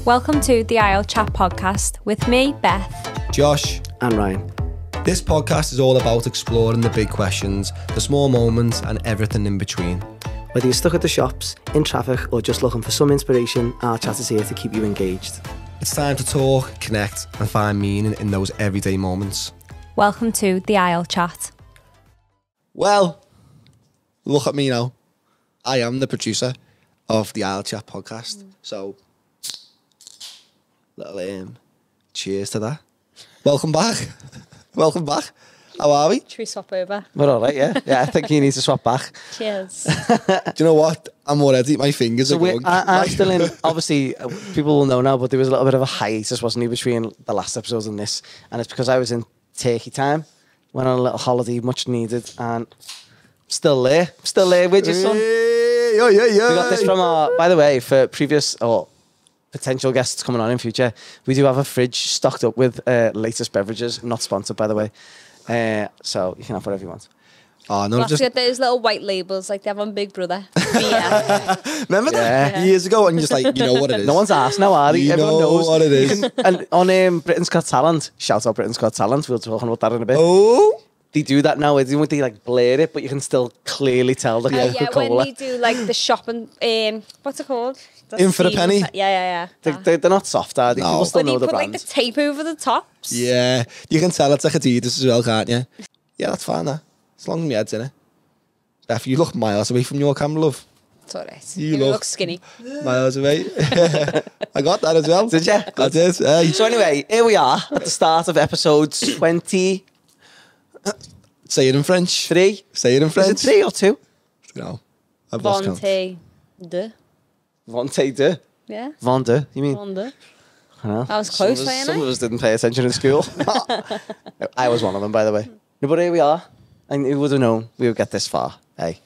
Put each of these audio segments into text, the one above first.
Welcome to the Isle Chat podcast with me, Beth, Josh, and Ryan. This podcast is all about exploring the big questions, the small moments, and everything in between. Whether you're stuck at the shops, in traffic, or just looking for some inspiration, our chat is here to keep you engaged. It's time to talk, connect, and find meaning in those everyday moments. Welcome to the Isle Chat. Well, look at me now. I am the producer of the Isle Chat podcast. So, little cheers to that. Welcome back. Welcome back. How are we? Should we swap over? We're all right, yeah. Yeah, I think you need to swap back. Cheers. Do you know what? I'm already, my fingers are going. I'm still in, obviously, people will know now, but there was a little bit of a hiatus, wasn't there, between the last episode and this. And it's because I was in Turkey time, went on a little holiday, much needed, and still there with you, son. Yeah. We got this from our, by the way, for previous or potential guests coming on in future, we do have a fridge stocked up with latest beverages, not sponsored, by the way. So you can have whatever you want. Oh, no, Just get those little white labels like they have on Big Brother. Yeah. Remember that years ago, and you're just like, you know what it is. No one's asked now, are they? You Everyone know knows what it is. And on Britain's Got Talent, shout out Britain's Got Talent. We'll talk about that in a bit. Oh, they do that now. They like blur it, but you can still clearly tell the Coca-Cola. Yeah, when they do like the shopping, what's it called? In for the penny. Yeah. They're not soft, are they? No. People still When know you the put brand. like the tape over the tops. yeah. You can tell it's like Adidas as well, can't you? Yeah, that's fine, that. As long as my head's in it. Beth, you look miles away from your camera, love. It's alright. You You look look skinny. Miles away. I got that as well. Did you? I did. Hey. So anyway, here we are at the start of episode 23. Say it in French. Say it in French. Is it 3 or 2? No. I've lost count. Vente deux. Yeah. Vendeur, you mean? Vente. I know. I was close, Some wasn't of I? us didn't pay attention in school. I was one of them, by the way. No, but here we are. And who would have known we would get this far? Hey.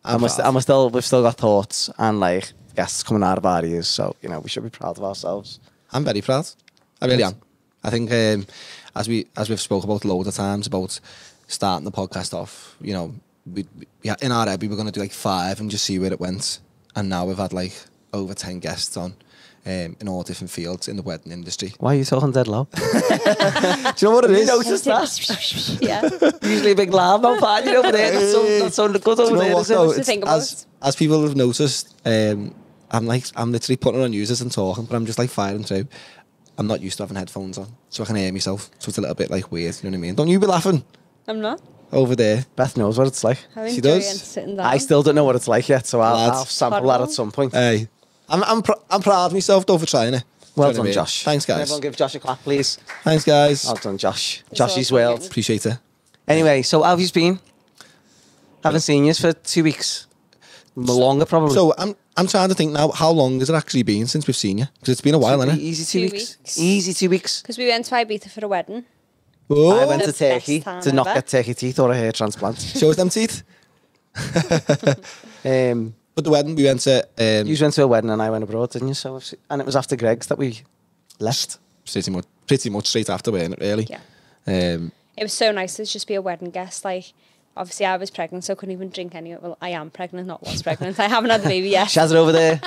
I'm We've still got thoughts and like guests coming out of our ears, so you know we should be proud of ourselves. I'm very proud. I really am. I think as we've spoke about loads of times about starting the podcast off, you know, we in our head we were going to do like 5 and just see where it went, and now we've had like over 10 guests on in all different fields in the wedding industry. Why are you talking dead low? Do you know what it is? Noticed that? Yeah. Usually a big loud mouth party over there. That's so good over Do you know there. what, Isn't though? it? To think about. As people have noticed, I'm literally putting on users and talking, but I'm just like firing through. I'm not used to having headphones on, so I can hear myself. So it's a little bit like weird, you know what I mean? Don't you be laughing I'm not. over there. Beth knows what it's like. I'm She enjoying does. sitting down. I still don't know what it's like yet, so I'll Lads. sample that at some point. Hey, I'm proud of myself though for trying it. Well Do you know what I done, mean? Josh. Thanks, Can guys. everyone give Josh a clap, please? Thanks, guys. Well done, Josh. It's Joshy's all world. fine. Appreciate it. Anyway, so how have you been? Haven't seen you for 2 weeks. Longer, probably. So I'm trying to think now. How long has it actually been since we've seen you? Because it's been a while, hasn't it? Easy 2 2 weeks. weeks. Easy 2 weeks. Because we went to Ibiza for a wedding. Oh, I went to The best Turkey time to not ever. get Turkey teeth or a hair transplant. show us them teeth. You But the wedding we went to. went to a wedding and I went abroad, didn't you? So, and it was after Greg's that we left. pretty much straight after, weren't it? Really. Yeah. It was so nice to just be a wedding guest. Like, obviously I was pregnant, so I couldn't even drink any. Well, I am pregnant, not was pregnant. I haven't had the baby yet. Shaz it over there.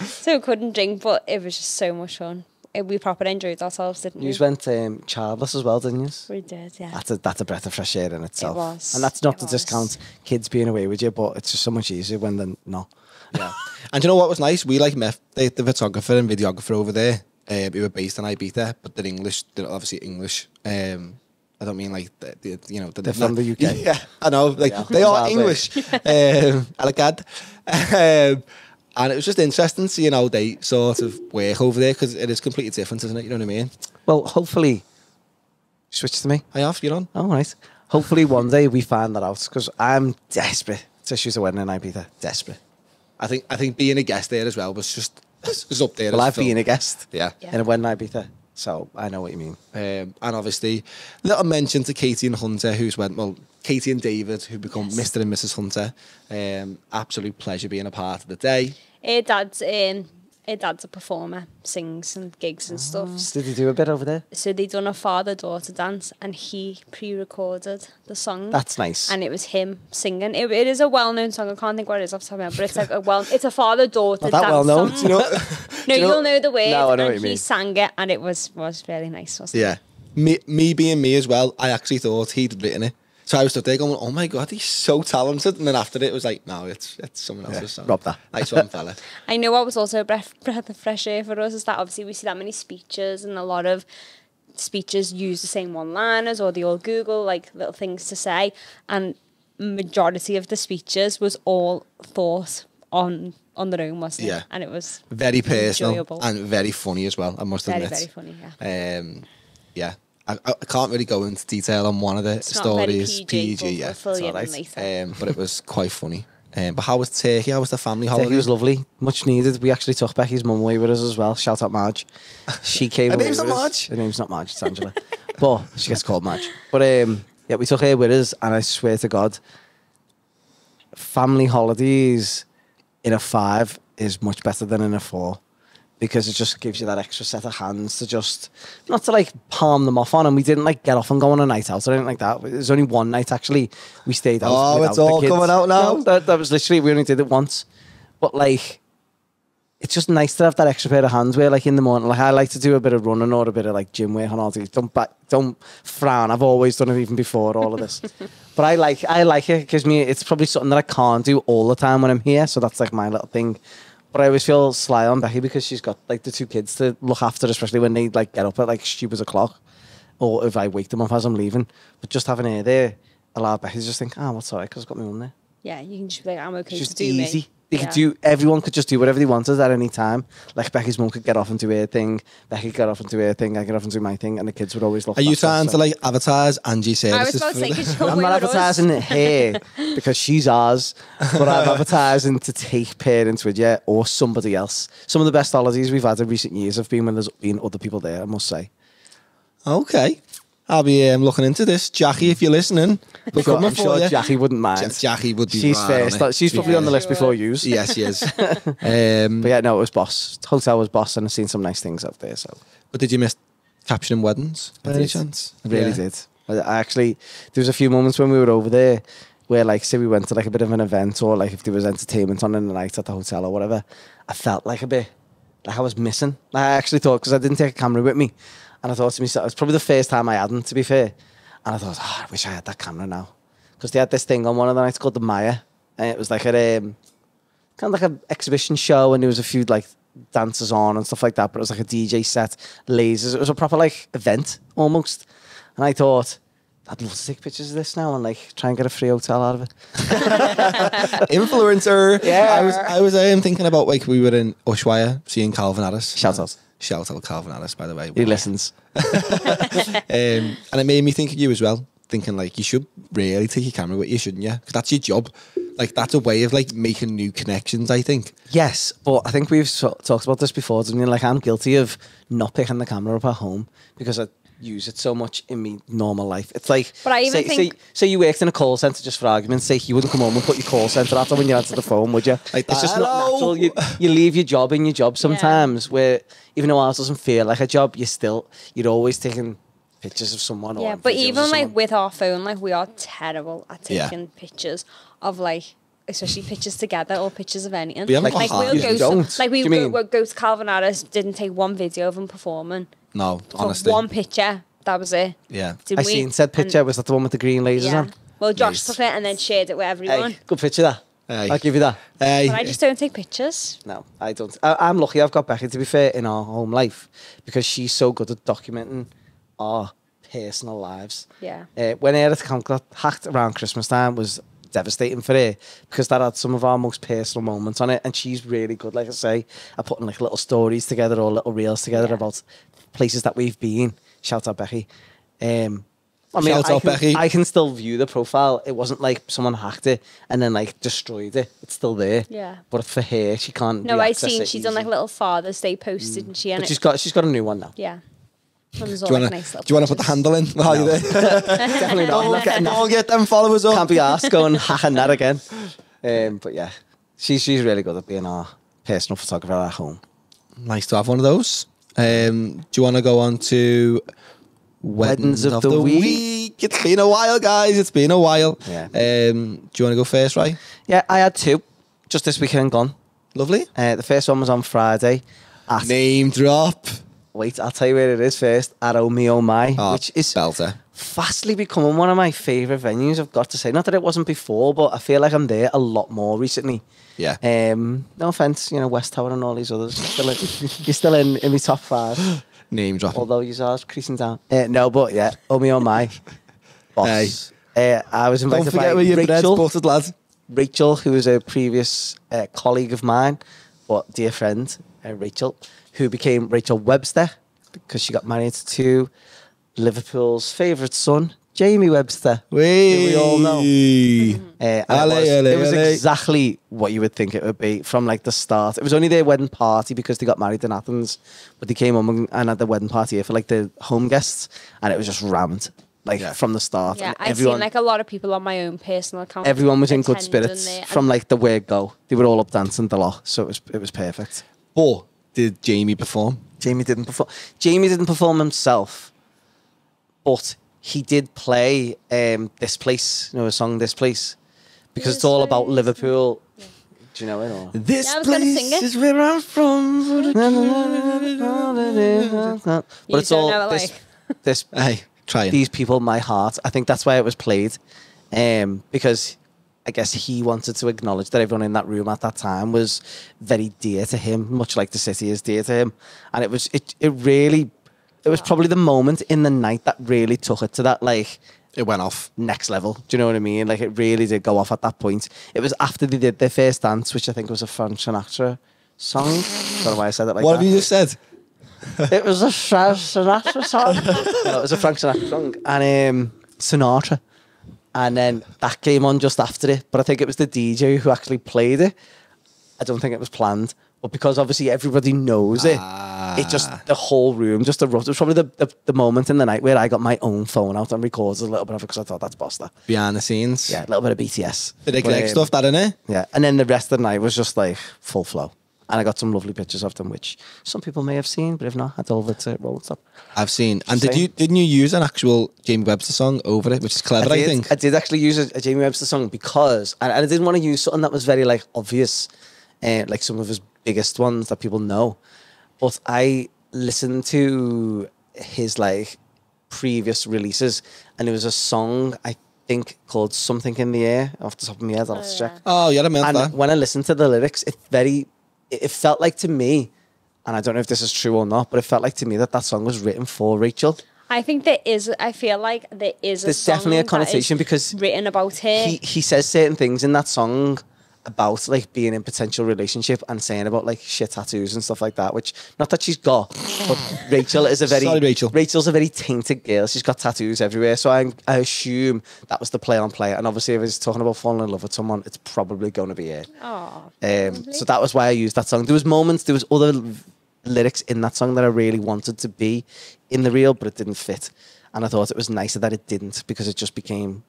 So I couldn't drink, but it was just so much fun. We proper enjoyed ourselves, didn't we? You went childless as well, didn't you? We did, yeah. That's a breath of fresh air in itself. It was. And that's not It to was. discount kids being away with you, but it's just so much easier when they're not. Yeah. And do you know what was nice? We like met the photographer and videographer over there. We were based in Ibiza, but they're English. They're obviously English. I don't mean like They're from the UK. Yeah, I know. Like Yeah. they are Exactly. English. I like that. And it was just interesting seeing how they sort of work over there because it is completely different, isn't it? You know what I mean? Well, hopefully, switch to me. I have. You're on. All right. Hopefully one day we find that out because I'm desperate to shoot a wedding in Ibiza. Desperate. I think being a guest there as well was just was up there. Well, as I've film. been a guest Yeah. Yeah. in a wedding in Ibiza, so I know what you mean. And obviously, little mention to Katie and Hunter, Katie and David, who become Mr. and Mrs. Hunter. Absolute pleasure being a part of the day. Her dad's a performer, sings and gigs and stuff. Did you do a bit over there? So they done a father-daughter dance and he pre-recorded the song. That's nice. And it was him singing. It is a well-known song. I can't think what it is off the top of my head, but it's like it's a father-daughter Not that dance well known. song. Do you know? No, you'll know the words. No, I know and what you mean. he sang it, and it was really nice, wasn't it? Yeah. Me being me as well, I actually thought he'd written it. So I was stood there going, oh my God, he's so talented. And then after it was like, no, it's someone else's song. Rob that. Nice one, fella. I know what was also a breath of fresh air for us is that obviously we see that many speeches, and a lot of speeches use the same one-liners, or they all Google like little things to say, and majority of the speeches was all thought on their own, wasn't it? Yeah. And it was Very personal enjoyable. and very funny as well, I must Very, admit. very funny, yeah. Yeah. I can't really go into detail on one of the It's not very stories. PG, yeah. we'll fill you in alright. later. But it was quite funny. But how was Turkey? How was the family holiday? Turkey was lovely, much needed. We actually took Becky's mum away with us as well. Shout out Marge. She came Her away name's with not us. Marge? Her name's not Marge, it's Angela. But she gets called Marge. But yeah, we took her with us, and I swear to God, family holidays in a 5 is much better than in a 4. Because it just gives you that extra set of hands to just, not to like palm them off on. And we didn't like get off and go on a night out or anything like that. There's only one night actually we stayed out. Oh, without it's all the kids. coming out now? No, that was literally, we only did it once. But like, it's just nice to have that extra pair of hands where like in the morning, like I like to do a bit of running or a bit of like gym work and all these. Don't frown. I've always done it even before all of this. But I like it. It gives me, it's probably something that I can't do all the time when I'm here. So that's like my little thing. But I always feel sly on Becky because she's got like the 2 kids to look after, especially when they like get up at like stupid o'clock, or if I wake them up as I'm leaving. But just having her there allowed Becky to just think, what's alright, because I've got my mum there. Yeah, you can just be like, I'm okay It's to just do easy. me. They could do, everyone could just do whatever they wanted at any time. Like Becky's mum could get off and do her thing, Becky could get off and do her thing, I get off and do my thing, and the kids would always look Are you after us, trying so. to like advertise Angie I was services? about to say, for because the- I'm not advertising her because she's ours, but I'm advertising to take parents with you or somebody else. Some of the best holidays we've had in recent years have been when there's been other people there, I must say. Okay. I'll be looking into this. Jackie, if you're listening, we're coming I'm for sure you. Jackie wouldn't mind. Jackie would be She's right on first. it. She's probably on the list sure. before you. Yes, she is. But yeah, no, it was boss. Hotel was boss, and I've seen some nice things out there. So But did you miss capturing weddings by any did. chance? I really did. I actually, there was a few moments when we were over there where, like, say we went to like a bit of an event, or like if there was entertainment on in the night at the hotel or whatever, I felt like a bit like I was missing. I actually thought, because I didn't take a camera with me, and I thought to myself, it was probably the first time I hadn't, to be fair. And I thought, I wish I had that camera now. Because they had this thing on one of the nights called the Maya. And it was like a kind of like an exhibition show, and there was a few like dancers on and stuff like that. But it was like a DJ set, lasers. It was a proper like event almost. And I thought, I'd love to take pictures of this now and like try and get a free hotel out of it. Influencer. Yeah. I was thinking about like we were in Ushuaia seeing Calvin Harris. Shout out. Shout out Calvin Harris, by the way. He listens. And it made me think of you as well, thinking like you should really take your camera with you, shouldn't you? Because that's your job. Like that's a way of like making new connections, I think. Yes, but I think we've talked about this before. I mean, like I'm guilty of not picking the camera up at home because I use it so much in my normal life. It's like, But I even think- say you worked in a call centre, just for argument's sake, you wouldn't come home and put your call centre after when you answer the phone, would you? Like It's that, just not "Hello?" natural. You leave your job in your job sometimes, where even though ours doesn't feel like a job, you're always taking pictures of someone. Yeah, or but videos of even like someone. with our phone, like we are terrible at Yeah. taking pictures of like, especially pictures together or pictures of anything. We haven't like got we'll half. go You don't. like we Do you mean? we'll go to Calvin Harris, didn't take one video of him performing. No, Took honestly. one picture. That was it. Yeah. Didn't I we? seen said picture. And- Was that the one with the green lasers yeah. on? Well, Josh Nice. took it and then shared it with everyone. Hey, good picture that. Hey. I'll give you that. Hey, But I just don't take pictures. No, I don't. I'm lucky I've got Becky, to be fair, in our home life because she's so good at documenting our personal lives. Yeah. When her account got hacked around Christmas time was devastating for her because that had some of our most personal moments on it, and she's really good, like I say, at putting like little stories together or little reels together Yeah. about places that we've been. Shout out Becky. I mean, Shout out Becky. I can still view the profile. It wasn't like someone hacked it and then like destroyed it. It's still there. Yeah. But for her, she can't. No, I've reaccess seen it she's done like easy. little Father's Day posts, didn't she? And But it, she's got a new one now. yeah. And there's all do you like want nice little to put the pictures. handle in while you're there? Definitely not. I'm not getting that. Don't get them followers up. Can't be asked going hacking that again. But yeah, she's really good at being our personal photographer at home. Nice to have one of those. Do you want to go on to weddings of the week? It's been a while, guys. It's been a while. Yeah. Do you want to go first, right? Yeah, I had two just this weekend gone. Lovely. The first one was on Friday. Name drop. Wait, I'll tell you where it is first. At Oh Me Oh My, Oh, which is belter. fastly becoming one of my favourite venues, I've got to say. Not that it wasn't before, but I feel like I'm there a lot more recently. Yeah. No offence, West Tower and all these others. You're still in my top 5. Name drop. Although you are creasing down. No, but yeah, Oh Me Oh My. Boss. I was Don't invited by forget where your bread's Rachel. buttered, lad. Rachel, who was a previous colleague of mine, but dear friend, Rachel, who became Rachel Webster because she got married to Liverpool's favourite son, Jamie Webster, who we all know. And it was exactly what you would think it would be from like the start. It was only their wedding party because they got married in Athens, but they came home and had the wedding party here for like the home guests, and it was just rammed. From the start. Yeah, And I've seen like a lot of people on my own personal account. everyone was in good attending spirits there. from like the word go. They were all up dancing the lot, so it was perfect. But did Jamie perform? Jamie didn't perform. Jamie didn't perform himself, but he did play This Place, a song This Place, because it's all about Liverpool. Yeah. Do you know it? Or? This I was gonna place sing it. is where I'm from. But You it's don't all know it, this. like. This Hey, try it. these people, my heart. I think that's why it was played, because I guess he wanted to acknowledge that everyone in that room at that time was very dear to him, much like the city is dear to him. And it was probably the moment in the night that really took it to that like It went off. next level. Do you know what I mean? Like it really did go off at that point. It was after they did their first dance, which I think was a Frank Sinatra song. Don't know why I said it like What that. have you just said? It was a Frank Sinatra song. No, it was a Frank Sinatra song. And Sinatra. And then that came on just after it. But I think it was the DJ who actually played it. I don't think it was planned. But because obviously everybody knows it, it just, the whole room just erupted. It was probably the moment in the night where I got my own phone out and recorded a little bit of it because I thought that's boss that. Behind the scenes. Yeah, a little bit of BTS. Did they collect stuff that in it? Yeah. And then the rest of the night was just like full flow. And I got some lovely pictures of them, which some people may have seen, but if not, head over to Roll Top. I've seen. And didn't you use an actual Jamie Webster song over it, which is clever, I think. I did actually use a Jamie Webster song because, and I didn't want to use something that was very like obvious, like some of his biggest ones that people know. But I listened to his like previous releases, and it was a song I think called "Something in the Air" off the top of my head. I'll have to check. Oh, yeah, I meant And that. when I listened to the lyrics, it felt like to me, and I don't know if this is true or not, but it felt like to me that song was written for Rachel. I think I feel like there's There's definitely a song that connotation is because written about her. he says certain things in that song about like being in potential relationship and saying about like shit tattoos and stuff like that, which not that she's got, but Rachel is a very Sorry, Rachel. Rachel's a very tainted girl. She's got tattoos everywhere, so I assume that was the play on play. And obviously, if he's talking about falling in love with someone, it's probably going to be it. Oh, So that was why I used that song. There was other lyrics in that song that I really wanted to be in the reel, but it didn't fit. And I thought it was nicer that it didn't because it just became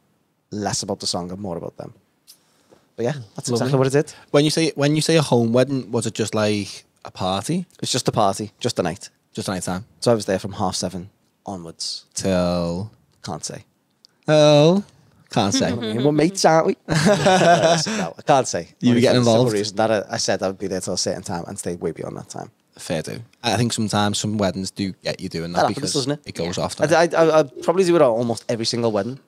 less about the song and more about them. But yeah, that's exactly what it did. When you say a home wedding, was it just like a party? It was just a party, just a night. Just a night time? So I was there from 7:30 onwards. Till... Can't say. Oh, can't say. We're mates, aren't we? No, I can't say. You were Only getting for the simple involved? reason that I said I would be there till a certain time and stayed way beyond that time. Fair do. I think sometimes some weddings do get you doing that That happens, because doesn't it? it goes off. I probably do it at almost every single wedding.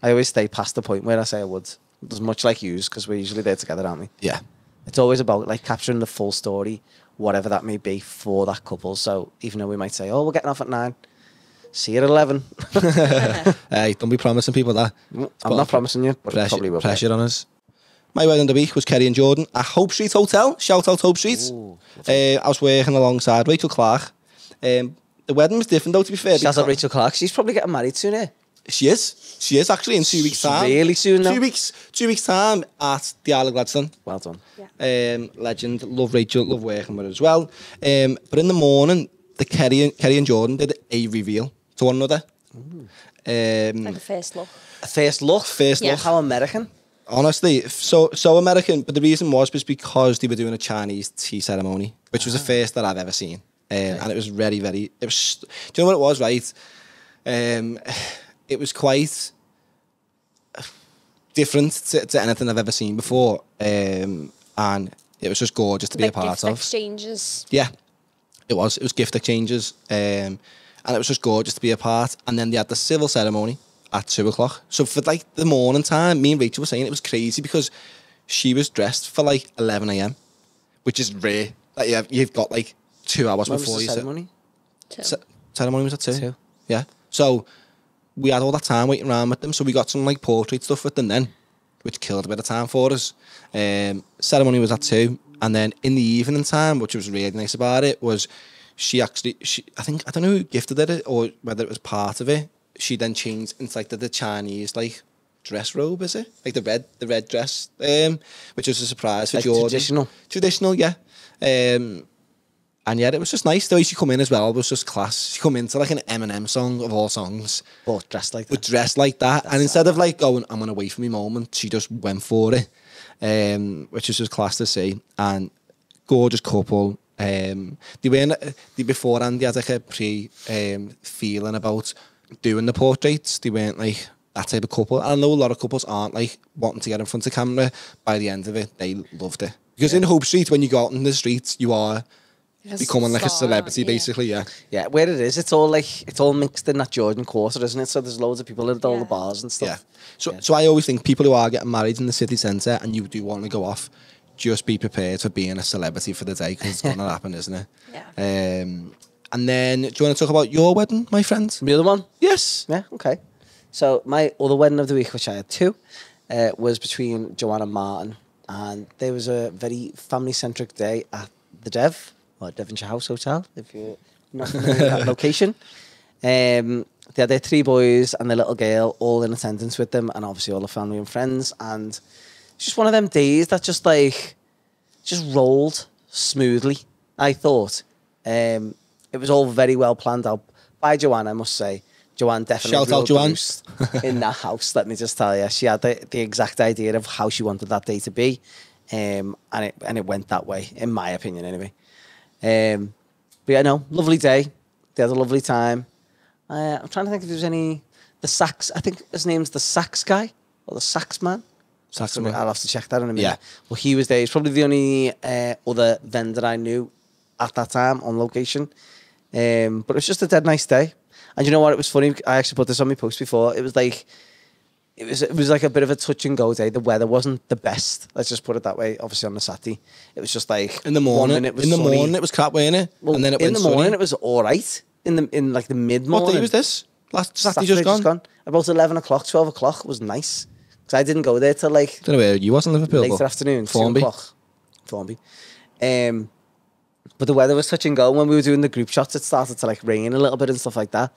I always stay past the point where I say I would. As much like yous, because we're usually there together, aren't we? Yeah. It's always about like capturing the full story, whatever that may be for that couple. So even though we might say, "Oh, we're getting off at 9, see you at 11," Hey, don't be promising people that. I'm not promising you, but it probably will. Pressure on us. My wedding of the week was Kerry and Jordan at Hope Street Hotel. Shout out Hope Street. Ooh, I was working alongside Rachel Clark. The wedding was different though, to be fair. shout out Rachel Clark. She's probably getting married soon, eh? She is actually in 2 weeks' time. Really soon now? 2 weeks' time at the Isle of Gladstone. Well done. Legend. Love Rachel. Love working with her as well. But in the morning, Kerry and Jordan did a reveal to one another. like a first look. A first look. First look. How American. Honestly, so American. But the reason was because they were doing a Chinese tea ceremony, which was the first that I've ever seen. And it was very, very... Do you know what it was, right? It was quite different to anything I've ever seen before. And it was just gorgeous to be a part gift of. exchanges. Yeah. It was gift exchanges, and it was just gorgeous to be a part. And then they had the civil ceremony at 2:00. So for like the morning time, me and Rachel were saying it was crazy because she was dressed for like 11 a.m, which is rare. Like you've got like 2 hours When before was the you ceremony? ceremony was at 2. 2. Yeah. So we had all that time waiting around with them. So we got some like portrait stuff with them then, which killed a bit of time for us. Ceremony was at 2. And then in the evening time, which was really nice about it, was she I don't know who gifted it or whether it was part of it. She then changed into like the Chinese like dress robe, is it? Like the red dress, which was a surprise for Like Jordan. Traditional, yeah. And yeah, it was just nice. The way she come in as well was just class. She come into like an Eminem song of all songs. But dressed like that. But dressed like that. And instead of like going, I'm going to wait for my moment, she just went for it. Which is just class to see. And gorgeous couple. Beforehand, they had like a feeling about doing the portraits. They weren't like that type of couple. I know a lot of couples aren't like wanting to get in front of camera. By the end of it, they loved it. Because in Hope Street, when you go out in the streets, you are becoming like a celebrity, basically, yeah. Yeah, where it is, it's all mixed in that Jordan Quarter, isn't it? So there's loads of people at all the bars and stuff. Yeah. So I always think people who are getting married in the city centre and you do want to go off, just be prepared for being a celebrity for the day because it's going to happen, isn't it? Yeah. And then, do you want to talk about your wedding, my friend? The other one? Yes. Yeah, okay. So my other wedding of the week, which I had 2, was between Joanne and Martin. And there was a very family-centric day at the Devonshire House Hotel, if you're not familiar with that location. They had their 3 boys and their little girl all in attendance with them, and obviously all the family and friends. And it's just one of them days that just rolled smoothly, I thought. It was all very well planned out by Joanne, I must say. Joanne definitely shout out Joanne in that house, let me just tell you. She had the exact idea of how she wanted that day to be. And it went that way, in my opinion, anyway. But yeah, no, lovely day. They had a lovely time. I'm trying to think if there's the sax. I think his name's the sax guy or the sax man. Saxman. I'll have to check that in a minute. Yeah. Well, he was there. He's probably the only other vendor I knew at that time on location. But it was just a dead nice day. And you know what? It was funny. I actually put this on my post before. It was like a bit of a touch and go day. The weather wasn't the best. Let's just put it that way. Obviously on the Saturday, it was just like in the morning. It was morning, it was crap, wasn't it? Well, and then in the morning, it was all right. In like the mid morning. What day was this? Last Saturday just gone. About 11 o'clock, 12 o'clock was nice because I didn't go there till like. Don't know where you was in Liverpool. Later afternoon, Formby. 2 o'clock. Formby. But the weather was touch and go. When we were doing the group shots, it started to like rain a little bit and stuff like that.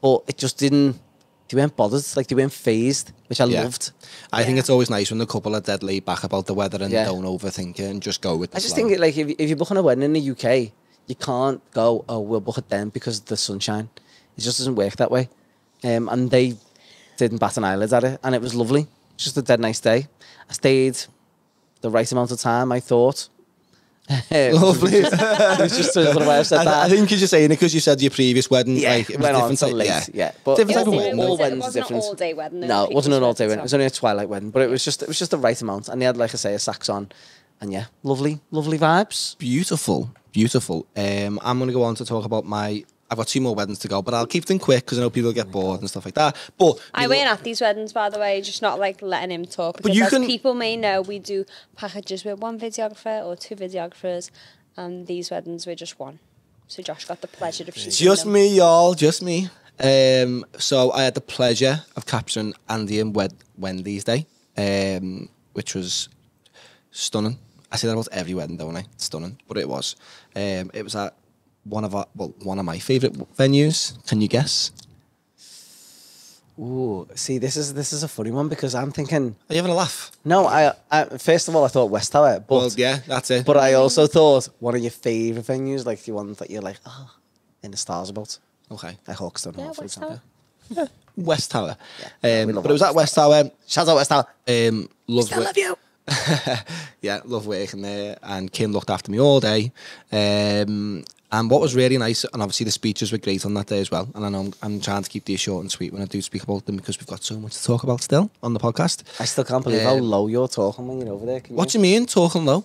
But it just didn't. They weren't bothered. Like they weren't phased, which I loved. I think it's always nice when the couple are dead laid back about the weather and don't overthink it and just go with the I just flow. think like if you're booking a wedding in the UK, you can't go, oh, we'll book it then because of the sunshine. It just doesn't work that way. And they didn't bat an eyelid at it, and it was lovely. Just a dead nice day. I stayed the right amount of time, I thought. Lovely. It's just another way I've said that. I think you're just saying it because you said your previous wedding. Yeah, like, it was went on different. till late. Yeah, but different type of It wedding. all wasn't weddings an different. all-day wedding. No, it wasn't an all-day wedding. It was only a twilight wedding, but it was just the right amount. And they had, like I say, a sax on, and yeah, lovely vibes. Beautiful. I'm going to go on to talk about I've got 2 more weddings to go, but I'll keep them quick because I know people get bored and stuff like that. But I weren't at these weddings, by the way, just not like letting him talk. But Because as people may know, we do packages with 1 videographer or 2 videographers, and these weddings were just 1. So Josh got the pleasure of shooting just them. me, y'all, just me. So I had the pleasure of capturing Andy and Wendy's day, which was stunning. I say that about every wedding, don't I? Stunning, but it was. It was at one of my favourite venues. Can you guess? Ooh, see, this is a funny one because I'm thinking. Are you having a laugh? No, I first of all I thought West Tower, but Well, yeah, that's it. But I also thought one of your favourite venues, like the one that you're like, in the stars about. Okay. Like Hawkstone Hall, for West example. Tower. West Tower. Yeah, we But love it was at West Tower. Shout out West Tower. Love Still love you. Yeah, love working there. And Kim looked after me all day. And what was really nice, and obviously the speeches were great on that day as well. And I know I'm trying to keep these short and sweet when I do speak about them because we've got so much to talk about still on the podcast. I still can't believe how low you're talking when you're over there. What do you mean, talking low?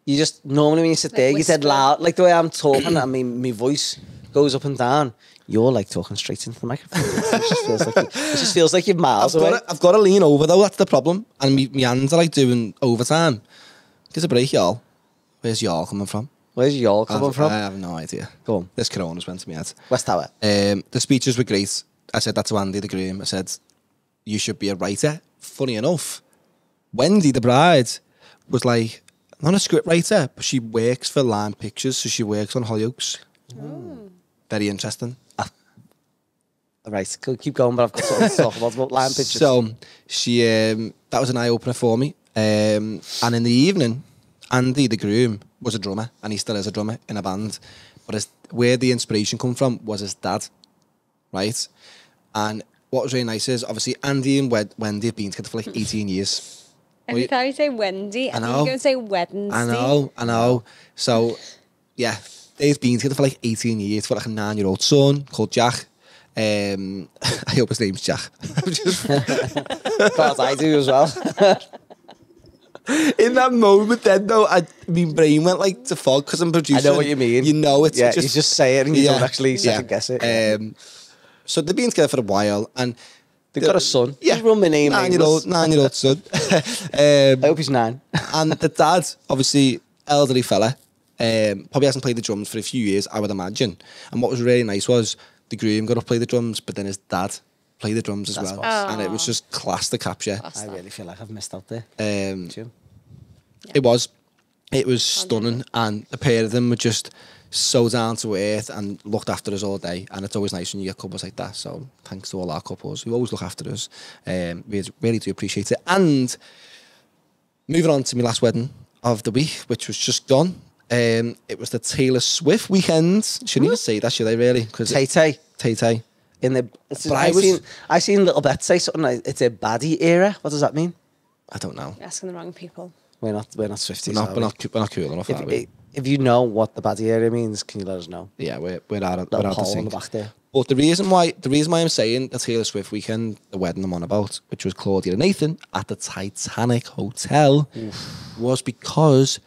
You just normally when you sit Like there, you said whisper. loud, like the way I'm talking. I mean, my voice goes up and down. You're like talking straight into the microphone. It just feels like you're miles away. I've got to lean over though. That's the problem. And my hands are like doing overtime. Give us a break, y'all. Where's y'all coming from? Where's y'all coming from? I have no idea. Go on. This corona's went to me head. West Tower. The speeches were great. I said that to Andy, the groom. I said, you should be a writer. Funny enough, Wendy, the bride, was like, not a script writer, but she works for Lime Pictures, so she works on Hollyoaks. Very interesting. Right, keep going, but I've got something to talk about Lion Pictures. So she, that was an eye opener for me. And in the evening, Andy, the groom, was a drummer, and he still is a drummer in a band. But where the inspiration come from was his dad, right? And what was really nice is, obviously, Andy and Wendy have been together for like 18 years. Every time you say Wendy, I think you're going to say Wednesday. I know. So, yeah, they've been together for like 18 years. For like a 9-year-old son called Jack. I hope his name's Jack. But I do as well. In that moment then though, my brain went like to fog because I'm producing. I know what you mean. You know it's Yeah, just, you just say it and you don't actually second guess it. So they've been together for a while and They've got a son. Yeah. Just run my name. 9-year-old son. I hope he's 9. And the dad, obviously, elderly fella, probably hasn't played the drums for a few years, I would imagine. And what was really nice was the groom got to play the drums, but then his dad played the drums as well. And it was just class to capture. I really feel like I've missed out there. It was stunning, and the pair of them were just so down to earth and looked after us all day. And it's always nice when you get couples like that. So thanks to all our couples who always look after us. We really do appreciate it. And moving on to my last wedding of the week, which was just gone. It was the Taylor Swift weekend. Shouldn't even say that, should I really? Tay-Tay. Tay-Tay. I seen Little Beth say something like, it's a baddie era. What does that mean? I don't know. You're asking the wrong people. We're not Swifties. We're not cool enough, are we? If you know what the baddie area means, can you let us know? Yeah, we're out of Little sync. on the back there. But the reason why I'm saying the Taylor Swift weekend, the wedding I'm on about, which was Claudia and Nathan at the Titanic Hotel, was because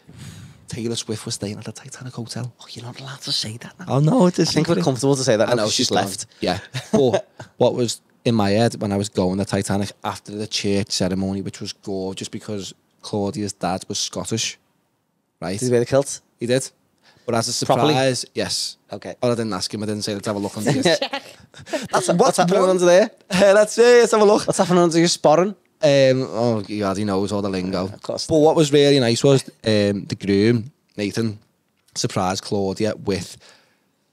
Taylor Swift was staying at the Titanic Hotel. Oh, you're not allowed to say that now. Oh no, it's a I think we're comfortable to say that. I know she's gone. left. Yeah, but what was in my head when I was going to Titanic after the church ceremony, which was gorgeous because Claudia's dad was Scottish, right? Did he wear the kilt? He did. But as a surprise, Properly? yes. Okay. But I didn't ask him. I didn't say, let's have a look under this. What's happening under there? Let's have a look. What's happening under your sporran? Oh, God, he knows all the lingo. Of course. But what was really nice was the groom, Nathan, surprised Claudia with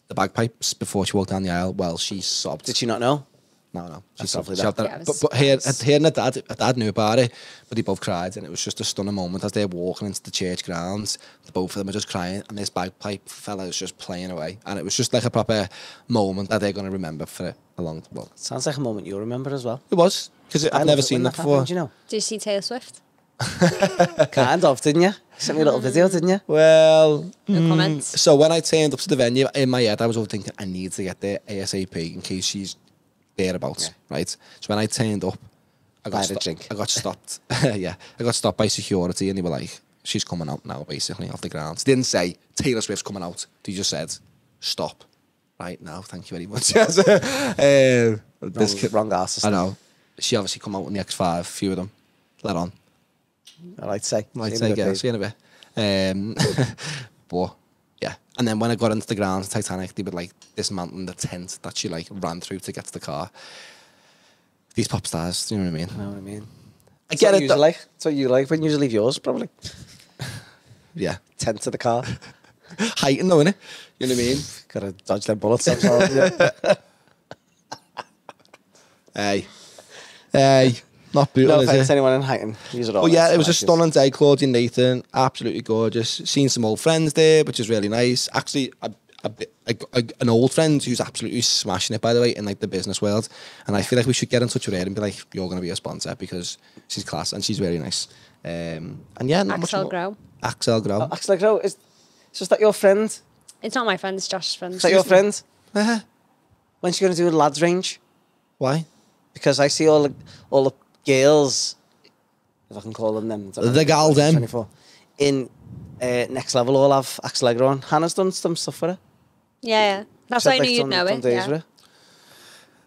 the bagpipes before she walked down the aisle. Well, she sobbed. Did she not know? No. She That's sobbed. lovely, She that. had that. But hearing her dad knew about it, but they both cried, and it was just a stunning moment as they're walking into the church grounds. The both of them are just crying, and this bagpipe fella is just playing away, and it was just like a proper moment that they're going to remember for a long. Well, Sounds like a moment you'll remember as well. it was because I've never seen that before. Did you know? Did you see Taylor Swift? Kind of, didn't you? You sent me a little video, didn't you? Well, No comments. so when I turned up to the venue, in my head, I was all thinking, I need to get there ASAP in case she's thereabouts, right? So when I turned up, I got stopped. Yeah, I got stopped by security, and they were like, "She's coming out now, basically off the ground." They didn't say Taylor Swift's coming out. They just said, "Stop right now, thank you very much." Wrong ass. I know. She obviously come out in the X5, a few of them. Let on. I like to say. Yeah, see you in a bit. But yeah, and then when I got into the ground, Titanic, they were like dismantling the tent that she like ran through to get to the car. These pop stars, do you know what I mean? I know what I mean. I get it. That's what you like when you leave yours, probably. Yeah, Tent to the car. heighten though, innit? You know what I mean? Gotta dodge them bullets. Yeah. Hey, not brutal, No is offense it? to anyone in Heighton. Use it all. But yeah, It's it was a nice. stunning day. Claudia and Nathan, absolutely gorgeous. Seen some old friends there, which is really nice. Actually, an old friend who's absolutely smashing it, by the way, in like the business world. And I feel like we should get in touch with her and be like, "You're going to be a sponsor," because she's class and she's very nice. And yeah, not much Axel more. Grow. Axel Grow. Axel Grow, is just that your friend? It's not my friend, it's Josh's friend. Is that your friend? Uh-huh. When's she going to do a lads range? Why? Because I see all the girls, if I can call them, The gal them. 24, in Next Level all have Axelegro on. Hannah's done some stuff for it. Yeah. That's why I knew you'd know it. Yeah.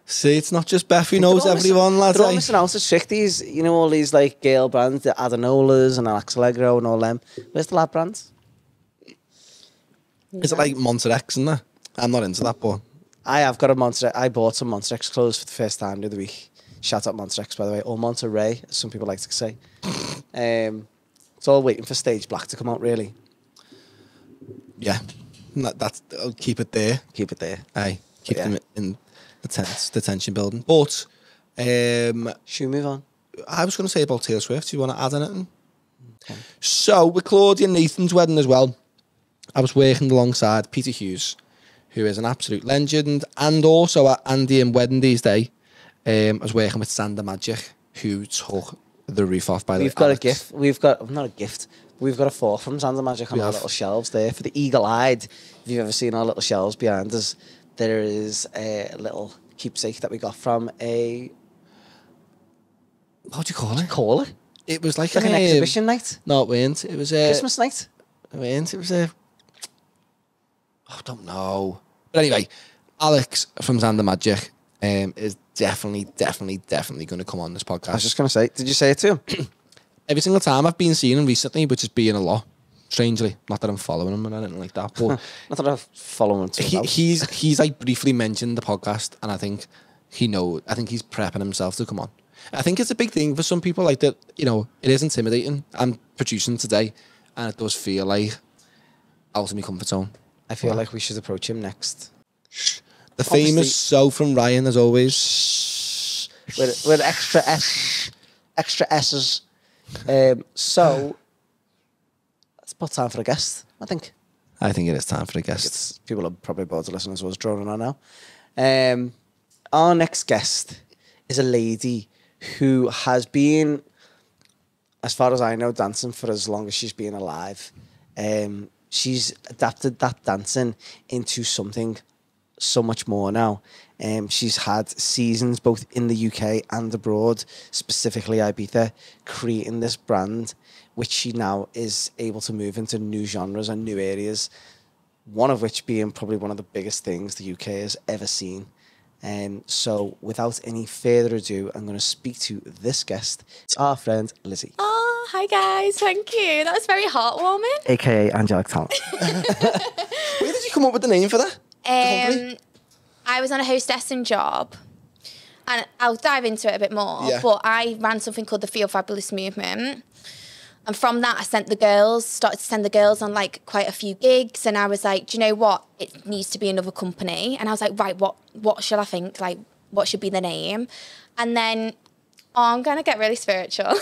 See, it's not just Beth who knows everyone, lads. They're all missing out. It's trick these, you know, all these like girl brands, the Adenolas and Axelegro and all them. Where's the lad brands? Is it like Monster X in there? I'm not into that, but I have got a Monster. I bought some Monster X clothes for the first time the other week. Shout out Monster X, by the way, or Monterey, as some people like to say. It's all waiting for Stage Black to come out, really. yeah, that's I'll keep it there. Keep it there. Aye, keep them in the detention building. But should we move on? I was going to say about Taylor Swift. Do you want to add anything? Okay. So with Claudia Nathan's wedding as well, I was working alongside Peter Hughes, who is an absolute legend, and also at Andy and Wedding Days Day. I was working with Sander Magic, who took the roof off by the way. We've got a gift. We've got, not a gift, we've got a fork from Sander Magic on our little shelves there for the eagle-eyed. If you've ever seen our little shelves behind us, there is a little keepsake that we got from a... What do you call it? Call it? It was like an exhibition night? No, it weren't. It was a... Christmas night? It weren't. It was a... I don't know. But anyway, Alex from Sander Magic is definitely going to come on this podcast. I was just going to say, did you say it to him? Every single time I've been seeing him recently, which has been a lot, strangely. Not that I'm following him or anything like that, but... Not that I follow him too he's like briefly mentioned the podcast, and I think he's prepping himself to come on. I think it's a big thing for some people, like that, you know, it is intimidating. I'm producing today, and it does feel like out of my comfort zone. I feel like we should approach him next. The famous So from Ryan, as always. With extra S's. So, it's about time for a guest, I think. I think it is time for a guest. People are probably bored to listen to us droning on now. Our next guest is a lady who has been, as far as I know, dancing for as long as she's been alive. She's adapted that dancing into something so much more now. She's had seasons both in the UK and abroad, specifically Ibiza, creating this brand, which she now is able to move into new genres and new areas, one of which being probably one of the biggest things the UK has ever seen. So without any further ado, I'm going to speak to this guest. It's our friend, Lizzie. Oh, hi guys. Thank you. That was very heartwarming. AKA Angelic Talent. Where did you come up with the name for that? I was on a hostessing job, and I'll dive into it a bit more, but I ran something called the Feel Fabulous movement. And from that, I started to send the girls on like quite a few gigs. And I was like, do you know what? It needs to be another company. And I was like, right, what should I think? Like, what should be the name? And then, I'm going to get really spiritual.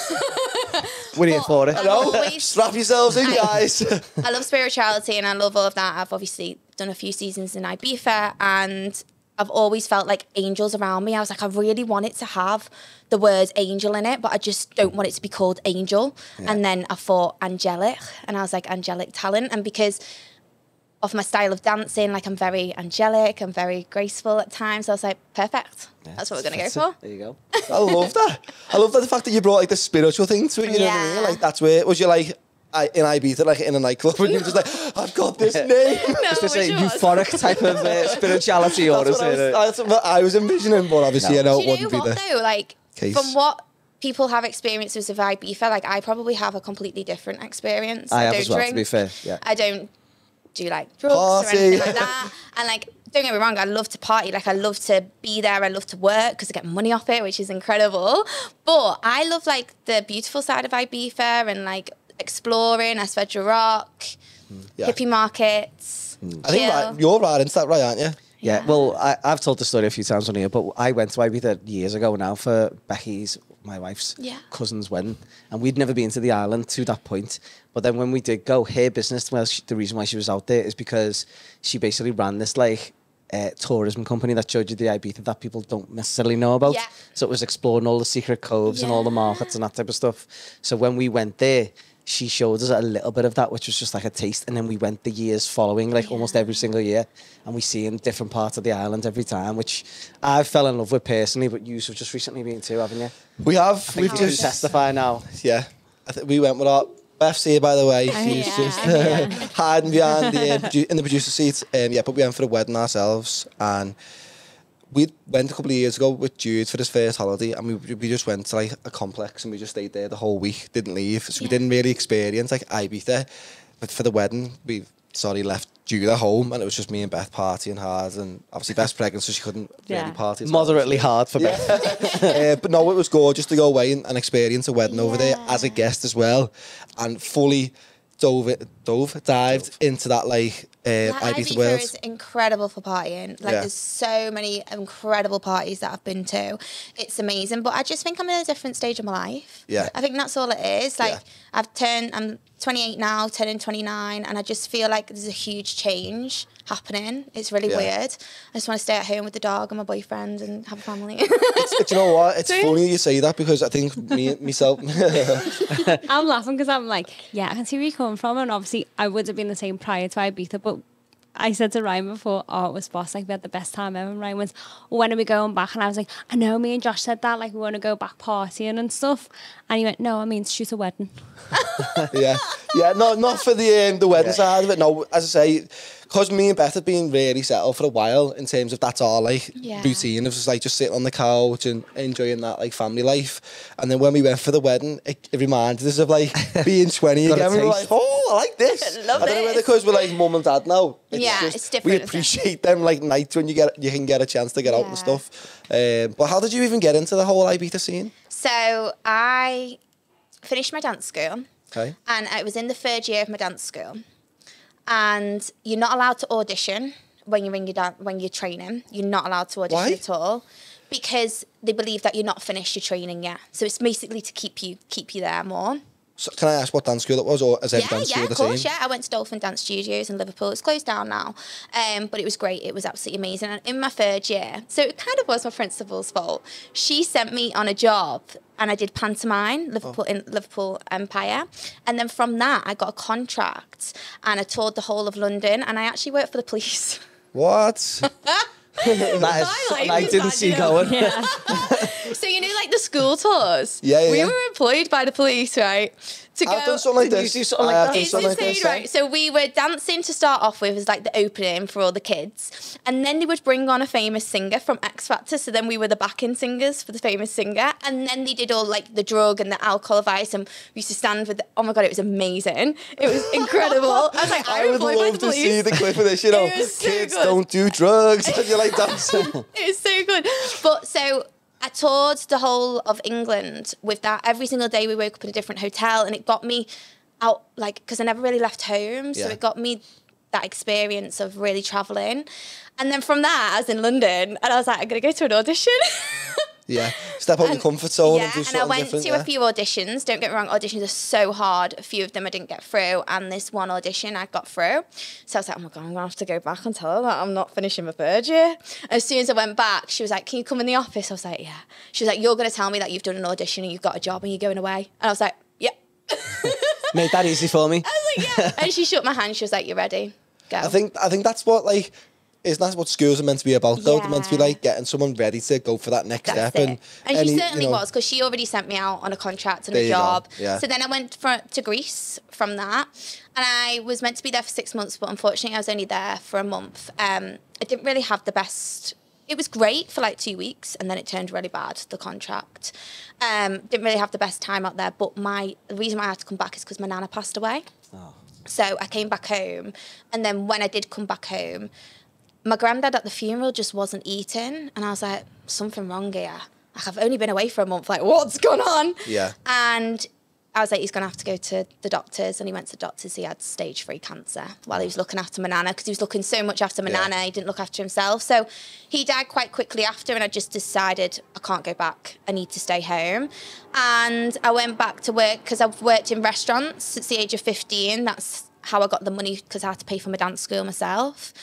We're here for it. Strap yourselves in, guys. I love spirituality and I love all of that. I've obviously done a few seasons in Ibiza, and I've always felt like angels around me. I was like, I really want it to have the word angel in it, but I just don't want it to be called Angel. Yeah. And then I thought Angelic, and I was like, Angelic Talent. And because of my style of dancing, like I'm very angelic, I'm very graceful at times, I was like, perfect. Yeah, that's what we're going to go for. There you go. I love that. I love that, the fact that you brought like the spiritual thing to it, you know what I mean? Like that's where, was you like, in Ibiza, like in a nightclub, and you were just like, I've got this name. No, just to say euphoric type of spirituality, or that's what I was envisioning, but obviously, no. it wouldn't be the though? Like, case. From what people have experiences of Ibiza, like I probably have a completely different experience. I have don't as well, drink. to be fair. Yeah. I don't do like drugs or anything like that. And like, don't get me wrong, I love to party. Like I love to be there. I love to work because I get money off it, which is incredible. But I love like the beautiful side of Ibiza and like exploring Esvedra Rock, hippie markets. I think you're right into that, right, aren't you? Yeah, well, I've told the story a few times on here, but I went to Ibiza years ago now for Becky's, my wife's cousin's wedding, and we'd never been to the island to that point. But then when we did go, her business, well, the reason why she was out there is because she basically ran this like tourism company that showed you the Ibiza that people don't necessarily know about. Yeah. So it was exploring all the secret coves and all the markets and that type of stuff. So when we went there, she showed us a little bit of that, which was just like a taste. And then we went the years following, like almost every single year. And we see in different parts of the island every time, which I fell in love with personally, but you have just recently been too, haven't you? We have. We've just testify now. Yeah. I think we went with our Beth's here, by the way. Oh, She's yeah, just yeah. hiding behind in the producer seat. Yeah, but we went for a wedding ourselves, and we went a couple of years ago with Jude for his first holiday, and we just went to like a complex, and we just stayed there the whole week, didn't leave. So we didn't really experience like Ibiza. But for the wedding, we left Jude at home, and it was just me and Beth partying hard, and obviously Beth's pregnant, so she couldn't really party. as well. Moderately hard for Beth. But no, it was gorgeous to go away and experience a wedding over there as a guest as well, and fully dived into that like Ibiza world. is incredible for partying. Like there's so many incredible parties that I've been to. It's amazing, but I just think I'm in a different stage of my life. Yeah, I think that's all it is. Like I'm 28 now, turning 29, and I just feel like there's a huge change happening. It's really weird. I just want to stay at home with the dog and my boyfriend and have a family. Do you know what? It's funny you say that, because I think myself. I'm laughing because I'm like, yeah, I can see where you're coming from, and obviously I would have been the same prior to Ibiza, but I said to Ryan before, it was boss, like we had the best time ever, and Ryan went, when are we going back? And I was like, I know, me and Josh said that, like we want to go back partying and stuff, and he went, no, I mean shoot a wedding. yeah, not for the wedding side of it. No, as I say, because me and Beth have been really settled for a while in terms of that's our like routine of just sitting on the couch and enjoying that like family life. And then when we went for the wedding, it reminded us of like being 20 again. We were like, oh, I like this. I don't know whether because we're like mum and dad now. It's different. We appreciate them like nights when you can get a chance to get out and stuff. But how did you even get into the whole Ibiza scene? So I finished my dance school. Okay. And I was in the third year of my dance school. And you're not allowed to audition when you're training. You're not allowed to audition at all, because they believe that you're not finished your training yet. So it's basically to keep you there more. So can I ask what dance school it was, or is every dance school the same? Yeah, of course, yeah. I went to Dolphin Dance Studios in Liverpool. It's closed down now, but it was great. It was absolutely amazing. And in my third year, so it kind of was my principal's fault. She sent me on a job, and I did pantomime, in Liverpool Empire. And then from that, I got a contract, and I toured the whole of London, and I actually worked for the police. What? That is something I didn't see going. Yeah. So you know, like the school tours? Yeah. We were employed by the police, right? I've done something like this. You do something like that? It's insane, right? So we were dancing to start off with as like the opening for all the kids. And then they would bring on a famous singer from X Factor. So then we were the backing singers for the famous singer. And then they did all like the drug and the alcohol advice. And we used to stand with, oh my God, it was amazing. It was incredible. I was like, I would love to see the clip of this, you know. Kids don't do drugs. And you're like dancing. It was so good. But so I toured the whole of England with that. Every single day we woke up in a different hotel, and it got me out, like, because I never really left home. So it got me that experience of really travelling. And then from that, I was in London, and I was like, I'm going to go to an audition. Yeah, step out your comfort zone and do something and I went different, to a few auditions. Don't get me wrong, auditions are so hard. A few of them I didn't get through, and this one audition I got through. So I was like, oh my God, I'm going to have to go back and tell her that I'm not finishing my third year. As soon as I went back, she was like, can you come in the office? I was like, yeah. She was like, you're going to tell me that you've done an audition and you've got a job and you're going away. And I was like, yeah. Made that easy for me. I was like, yeah. And she shook my hand. She was like, you're ready. Go. I think that's what, like, isn't that what schools are meant to be about, though? They're meant to be, like, getting someone ready to go for that next step. And she certainly was, because she already sent me out on a contract and a job. Yeah. So then I went to Greece from that. And I was meant to be there for 6 months, but unfortunately I was only there for a month. I didn't really have the best... It was great for like 2 weeks, and then it turned really bad, the contract. Didn't really have the best time out there, but the reason why I had to come back is because my nana passed away. Oh. So I came back home, and then when I did come back home, my granddad at the funeral just wasn't eating, and I was like, something wrong here. Like, I've only been away for a month, like, what's going on? Yeah. And I was like, he's going to have to go to the doctors, and he went to the doctors. He had stage 3 cancer while he was looking after my nana, because he was looking so much after my nana, he didn't look after himself. So he died quite quickly after, and I just decided I can't go back. I need to stay home. And I went back to work, because I've worked in restaurants since the age of 15. That's how I got the money, because I had to pay for my dance school myself.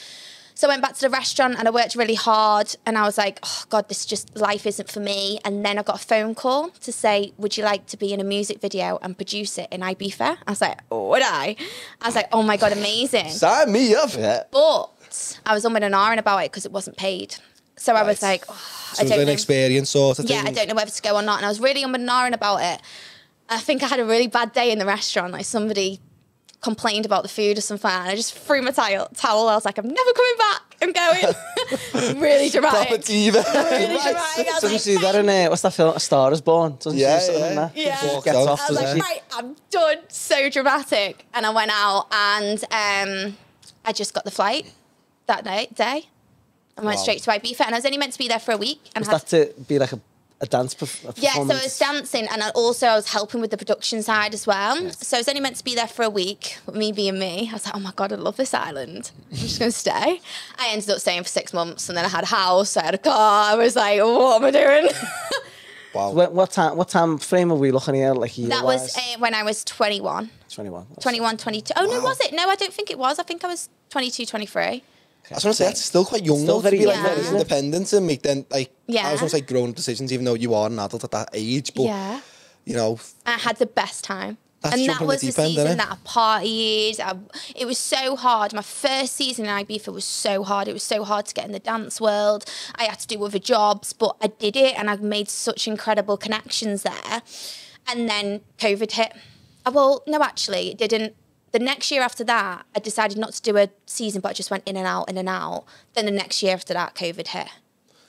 So I went back to the restaurant and I worked really hard, and I was like, oh God, life isn't for me. And then I got a phone call to say, would you like to be in a music video and produce it in Ibiza? I was like, oh, would I? I was like, oh my God, amazing. Sign me up. Yeah. But I was and ahhing about it because it wasn't paid. So I was like, oh, I don't know. Experience sort of thing. Yeah, I don't know whether to go or not. And I was really and ahhing about it. I think I had a really bad day in the restaurant. Like somebody complained about the food or something, and I just threw my towel. I was like, I'm never coming back. I'm going. Really dramatic. Proper diva. Really dramatic. I was Doesn't like, see that in what's that film? A Star Is Born. Doesn't Yeah, see something in yeah. that? Yeah. Gets Walks off, out. I was doesn't like, she? right, I'm done. So dramatic. And I went out and I just got the flight that day. I went Wow. straight to Ibiza, and I was only meant to be there for a week. And Was that to be like a dance performance? yeah, so I was dancing, and I was helping with the production side as well. Yes. So I was only meant to be there for a week, but me being me, I was like, oh my God, I love this island. I'm just going to stay. I ended up staying for 6 months, and then I had a house, I had a car. I was like, what am I doing? Wow. What time frame are we looking here? Like That was when I was 21. 21. 21, 22. Oh, no, was it? No, I don't think it was. I think I was 22, 23. I was going to say, that's still quite young Still though, to very be like young, very isn't it? independent and make then like, Yeah. I was going to say grown decisions, even though you are an adult at that age, but, Yeah. you know, I had the best time. That's and that jumping the was the deep end, season innit? that I partied. It was so hard. My first season in Ibiza was so hard. It was so hard to get in the dance world. I had to do other jobs, but I did it, and I made such incredible connections there. And then COVID hit. Well, no, actually, it didn't. The next year after that, I decided not to do a season, but I just went in and out, in and out. Then the next year after that, COVID hit.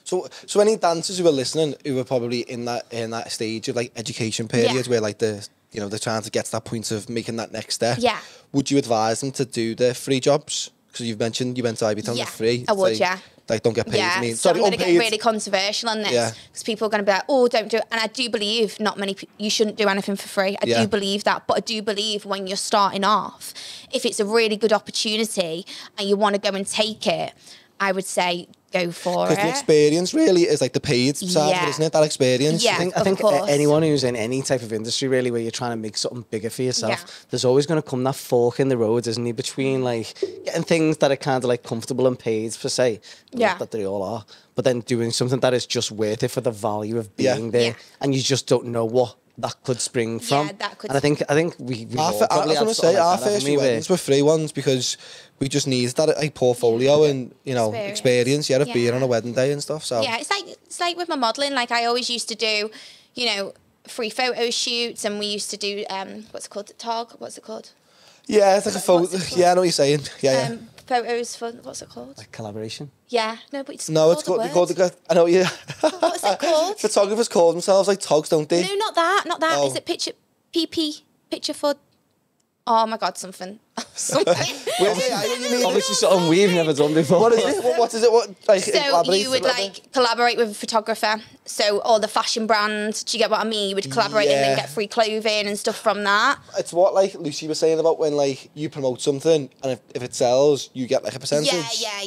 so any dancers who are listening who are probably in that stage of like education period Yeah. where like they're trying to get to that point of making that next step. Yeah. Would you advise them to do the free jobs? Because you've mentioned you went to Ibiza on Yeah, the free. I would, Like, yeah. Like don't get paid. Yeah, I mean, so I'm going to get unpaid. really controversial on this Yeah. because people are going to be like, oh, don't do it. And I do believe not many people, you shouldn't do anything for free. I Yeah. do believe that. But I do believe when you're starting off, if it's a really good opportunity and you want to go and take it, I would say go for Because the it. experience really is like the paid side of Yeah. it, isn't it? That experience. Yeah. I think Of course. anyone who's in any type of industry really where you're trying to make something bigger for yourself, Yeah. there's always going to come that fork in the road, isn't it, between like getting things that are kind of like comfortable and paid per se, Yeah. not that they all are, but then doing something that is just worth it for the value of being Yeah. there, Yeah. and you just don't know what that could spring from. that could And I think we I all was probably going had to say something our like that, first haven't few we, where- weddings were free ones because we just needed that like portfolio and experience of being on a wedding day and stuff. So Yeah, it's like with my modelling. Like I always used to do, free photo shoots, and we used to do what's it called? TOG? What's it called? yeah, it's like a photo. What's it called? Yeah, I know what you're saying. Yeah. Photos for what's it called? like collaboration. Yeah, no, but it's No, it's called called. a They called word. I know. Yeah. What's it called? Photographers call themselves like togs, don't they? No, not that. Not that. Oh. Is it picture for? Oh my God, something. Something. Where's it? I know what you mean. Obviously something we've never done before. What is it? What is it? What like? So elaborate you would a little bit? like collaborate with a photographer. So all the fashion brands. Do you get what I mean? You would collaborate and Yeah. then get free clothing and stuff from that. It's what like Lucy was saying about when like you promote something and if it sells, you get like a percentage.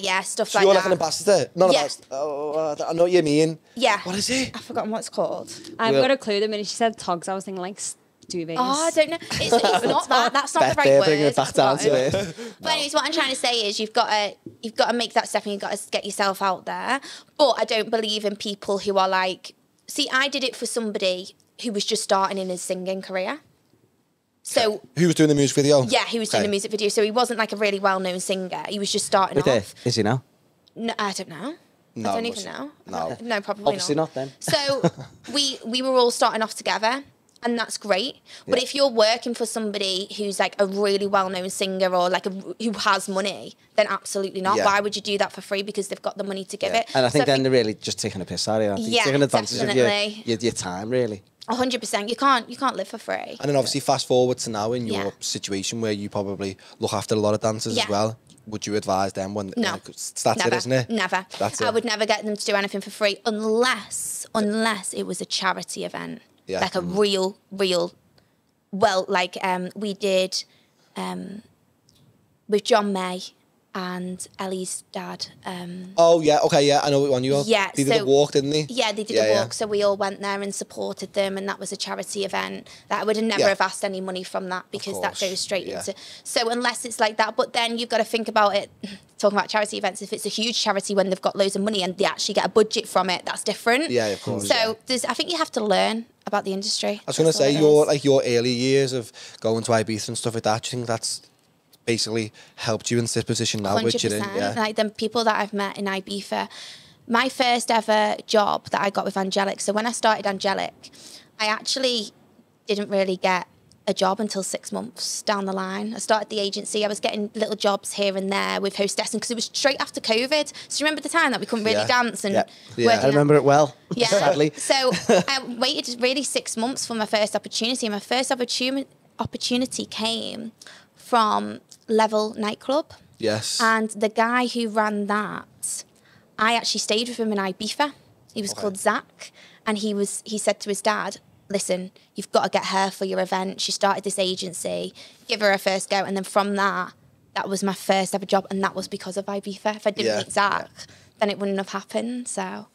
Yeah. Stuff So like you're that. like an ambassador, not Yeah. ambassador. Oh, I know what you mean. Yeah. What is it? I've forgotten what it's called. I've Well- got a clue. The minute she said togs, I was thinking like duvets. Oh, I don't know. It's not that. That's not Beth the right there word. bringing it back down to Right. earth. But anyways, what I'm trying to say is you've got to make that step and you've got to get yourself out there. But I don't believe in people who are like, see, I did it for somebody who was just starting in his singing career. So Who was doing the music video? yeah, he was doing Okay. the music video. So he wasn't like a really well-known singer. He was just starting With off. Is he now? No, I don't know. No, I don't it even know. wasn't. No. No, probably Obviously not then. So we were all starting off together, and that's great. But Yeah. if you're working for somebody who's like a really well-known singer or like who has money, then absolutely not. Yeah. Why would you do that for free? Because they've got the money to give it. And I think So then they're really just taking a piss out of you, aren't they? Yeah, Taking advantage definitely. of your time, really. 100%. You can't live for free. And then obviously fast forward to now in your Yeah. situation where you probably look after a lot of dancers Yeah. as well. Would you advise them when No. that's Never. it, isn't it? Never. That's I it. would never get them to do anything for free unless it was a charity event. Yeah. Like a real, well, like we did with John May and Ellie's dad. Oh yeah, okay, yeah, I know what one you are. Yeah, They did a so- walk, didn't they? Yeah, they did Yeah, a yeah. walk, so we all went there and supported them, and that was a charity event. That I would have never Yeah. have asked any money from that because that course, goes straight yeah. into. So unless it's like that, but then you've got to think about it. Talking about charity events, if it's a huge charity when they've got loads of money and they actually get a budget from it, that's different. Yeah, of course, So yeah. I think you have to learn about the industry. I was gonna That's all say it is. your early years of going to Ibiza and stuff like that. Do you think that's basically helped you in this position now, which you're in? 100%. Yeah. Like the people that I've met in Ibiza, my first ever job that I got with Angelic. So when I started Angelic, I actually didn't really get a job until 6 months down the line. I started the agency. I was getting little jobs here and there with hostessing because it was straight after COVID. So you remember the time that we couldn't really dance and I remember it well. Yeah, sadly. So I waited really 6 months for my first opportunity. And my first opportunity came from Level nightclub. Yes. And the guy who ran that, I actually stayed with him in Ibiza. He was called Zach, and he said to his dad, listen, you've got to get her for your event. She started this agency, give her a first go. And then from that was my first ever job. And that was because of Ibiza. If I didn't meet Zach, then it wouldn't have happened. So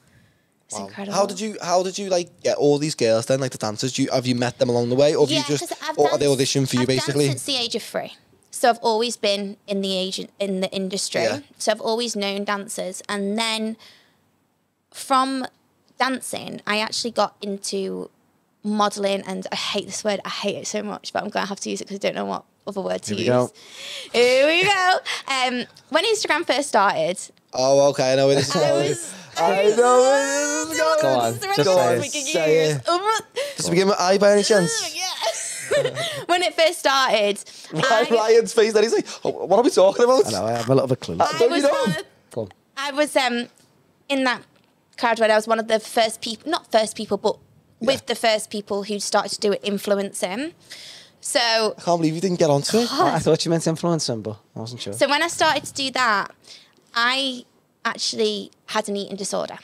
it's incredible. How did you like get all these girls then, like the dancers? Have you met them along the way, or have you just, or are they auditioning for you basically? I've danced since the age of 3. So I've always been in the industry. Yeah. So I've always known dancers. And then from dancing, I actually got into modelling, and I hate this word. I hate it so much, but I'm going to have to use it because I don't know what other word to use. Here we go. When Instagram first started. Oh, okay. I know where this is going. I know where this is going. Go on. Just say it. Does it begin with I by any chance? Yeah. When it first started. Ryan's face, then he's like, oh, what are we talking about? I know, I have a little bit of clue. I was in that crowd where I was one of the first people, not first people, but with the first people who started to do it influencing. So I can't believe you didn't get onto it. I thought you meant influencing, but I wasn't sure. So when I started to do that, I actually had an eating disorder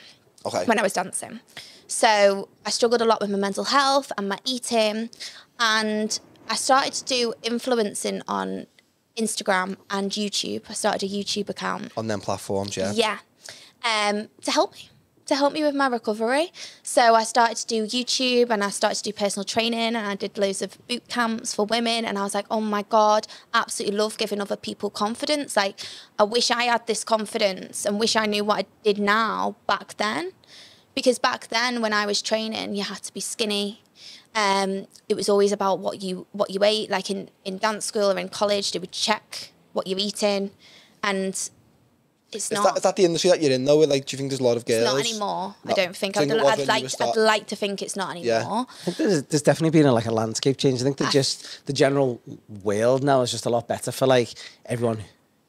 when I was dancing. So I struggled a lot with my mental health and my eating. And I started to do influencing on Instagram and YouTube. I started a YouTube account. On them platforms, yeah? Yeah. To help me with my recovery. So I started to do YouTube, and I started to do personal training, and I did loads of boot camps for women. And I was like, oh my God, absolutely love giving other people confidence. Like, I wish I had this confidence and wish I knew what I did now back then. Because back then when I was training, you had to be skinny. It was always about what you ate. Like in dance school or in college, they would check what you're eating. And it's not. Is that the industry that you're in though? Like, do you think there's a lot of girls? It's not anymore. I don't think. I'd like to think it's not anymore. Yeah. I think there's definitely been a landscape change. I think that just the general world now is just a lot better for like everyone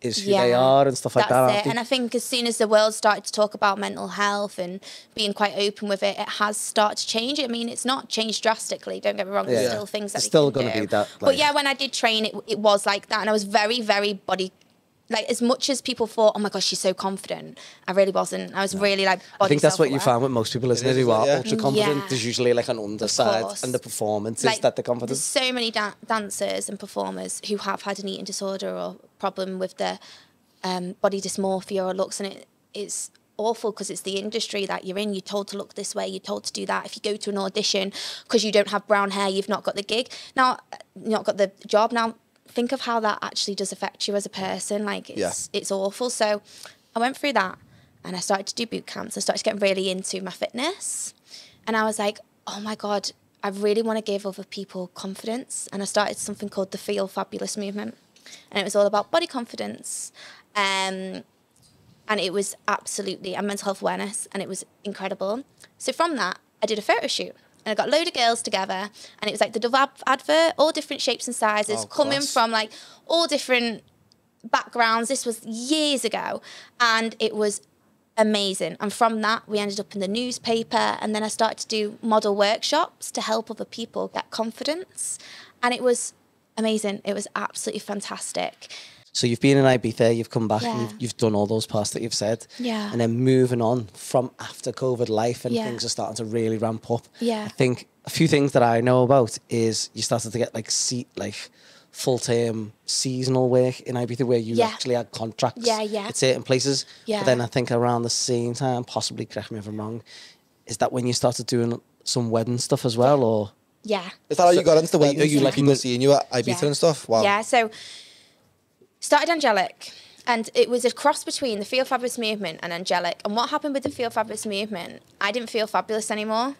is who they are and stuff like that. That's it. And I think as soon as the world started to talk about mental health and being quite open with it, it has started to change. I mean, it's not changed drastically. Don't get me wrong. There's still things that it's still going to be that. But yeah, when I did train, it was like that, and I was very, very body. Like, as much as people thought, oh my gosh, she's so confident, I really wasn't. I was really like body. I think that's what you find with most people, isn't it? Who are ultra confident. Yeah. There's usually like an underside, and the performance is that the confidence. There's so many dancers and performers who have had an eating disorder or problem with their body dysmorphia or looks, and it's awful because it's the industry that you're in. You're told to look this way, you're told to do that. If you go to an audition because you don't have brown hair, you've not got the gig. Now, you've not got the job. Now, think of how that actually does affect you as a person. Like, it's awful. So I went through that, and I started to do boot camps. I started to get really into my fitness, and I was like, oh my God, I really want to give other people confidence. And I started something called the Feel Fabulous movement, and it was all about body confidence. And it was absolutely, and mental health awareness, and it was incredible. So from that, I did a photo shoot, and I got a load of girls together, and it was like the Dove advert, all different shapes and sizes, coming from like all different backgrounds. This was years ago, and it was amazing. And from that, we ended up in the newspaper, and then I started to do model workshops to help other people get confidence, and it was amazing. It was absolutely fantastic. So you've been in Ibiza, you've come back, and you've done all those parts that you've said. Yeah. And then moving on from after COVID life, and things are starting to really ramp up. Yeah. I think a few things that I know about is you started to get like full-term seasonal work in Ibiza where you actually had contracts at certain places. Yeah. But then I think around the same time, possibly correct me if I'm wrong, is that when you started doing some wedding stuff as well, or? Yeah. Is that how you got into the wedding? Are you like people seeing you at Ibiza and stuff? Wow. Yeah, so started Angelic, and it was a cross between the Feel Fabulous movement and Angelic. And what happened with the Feel Fabulous movement, I didn't feel fabulous anymore.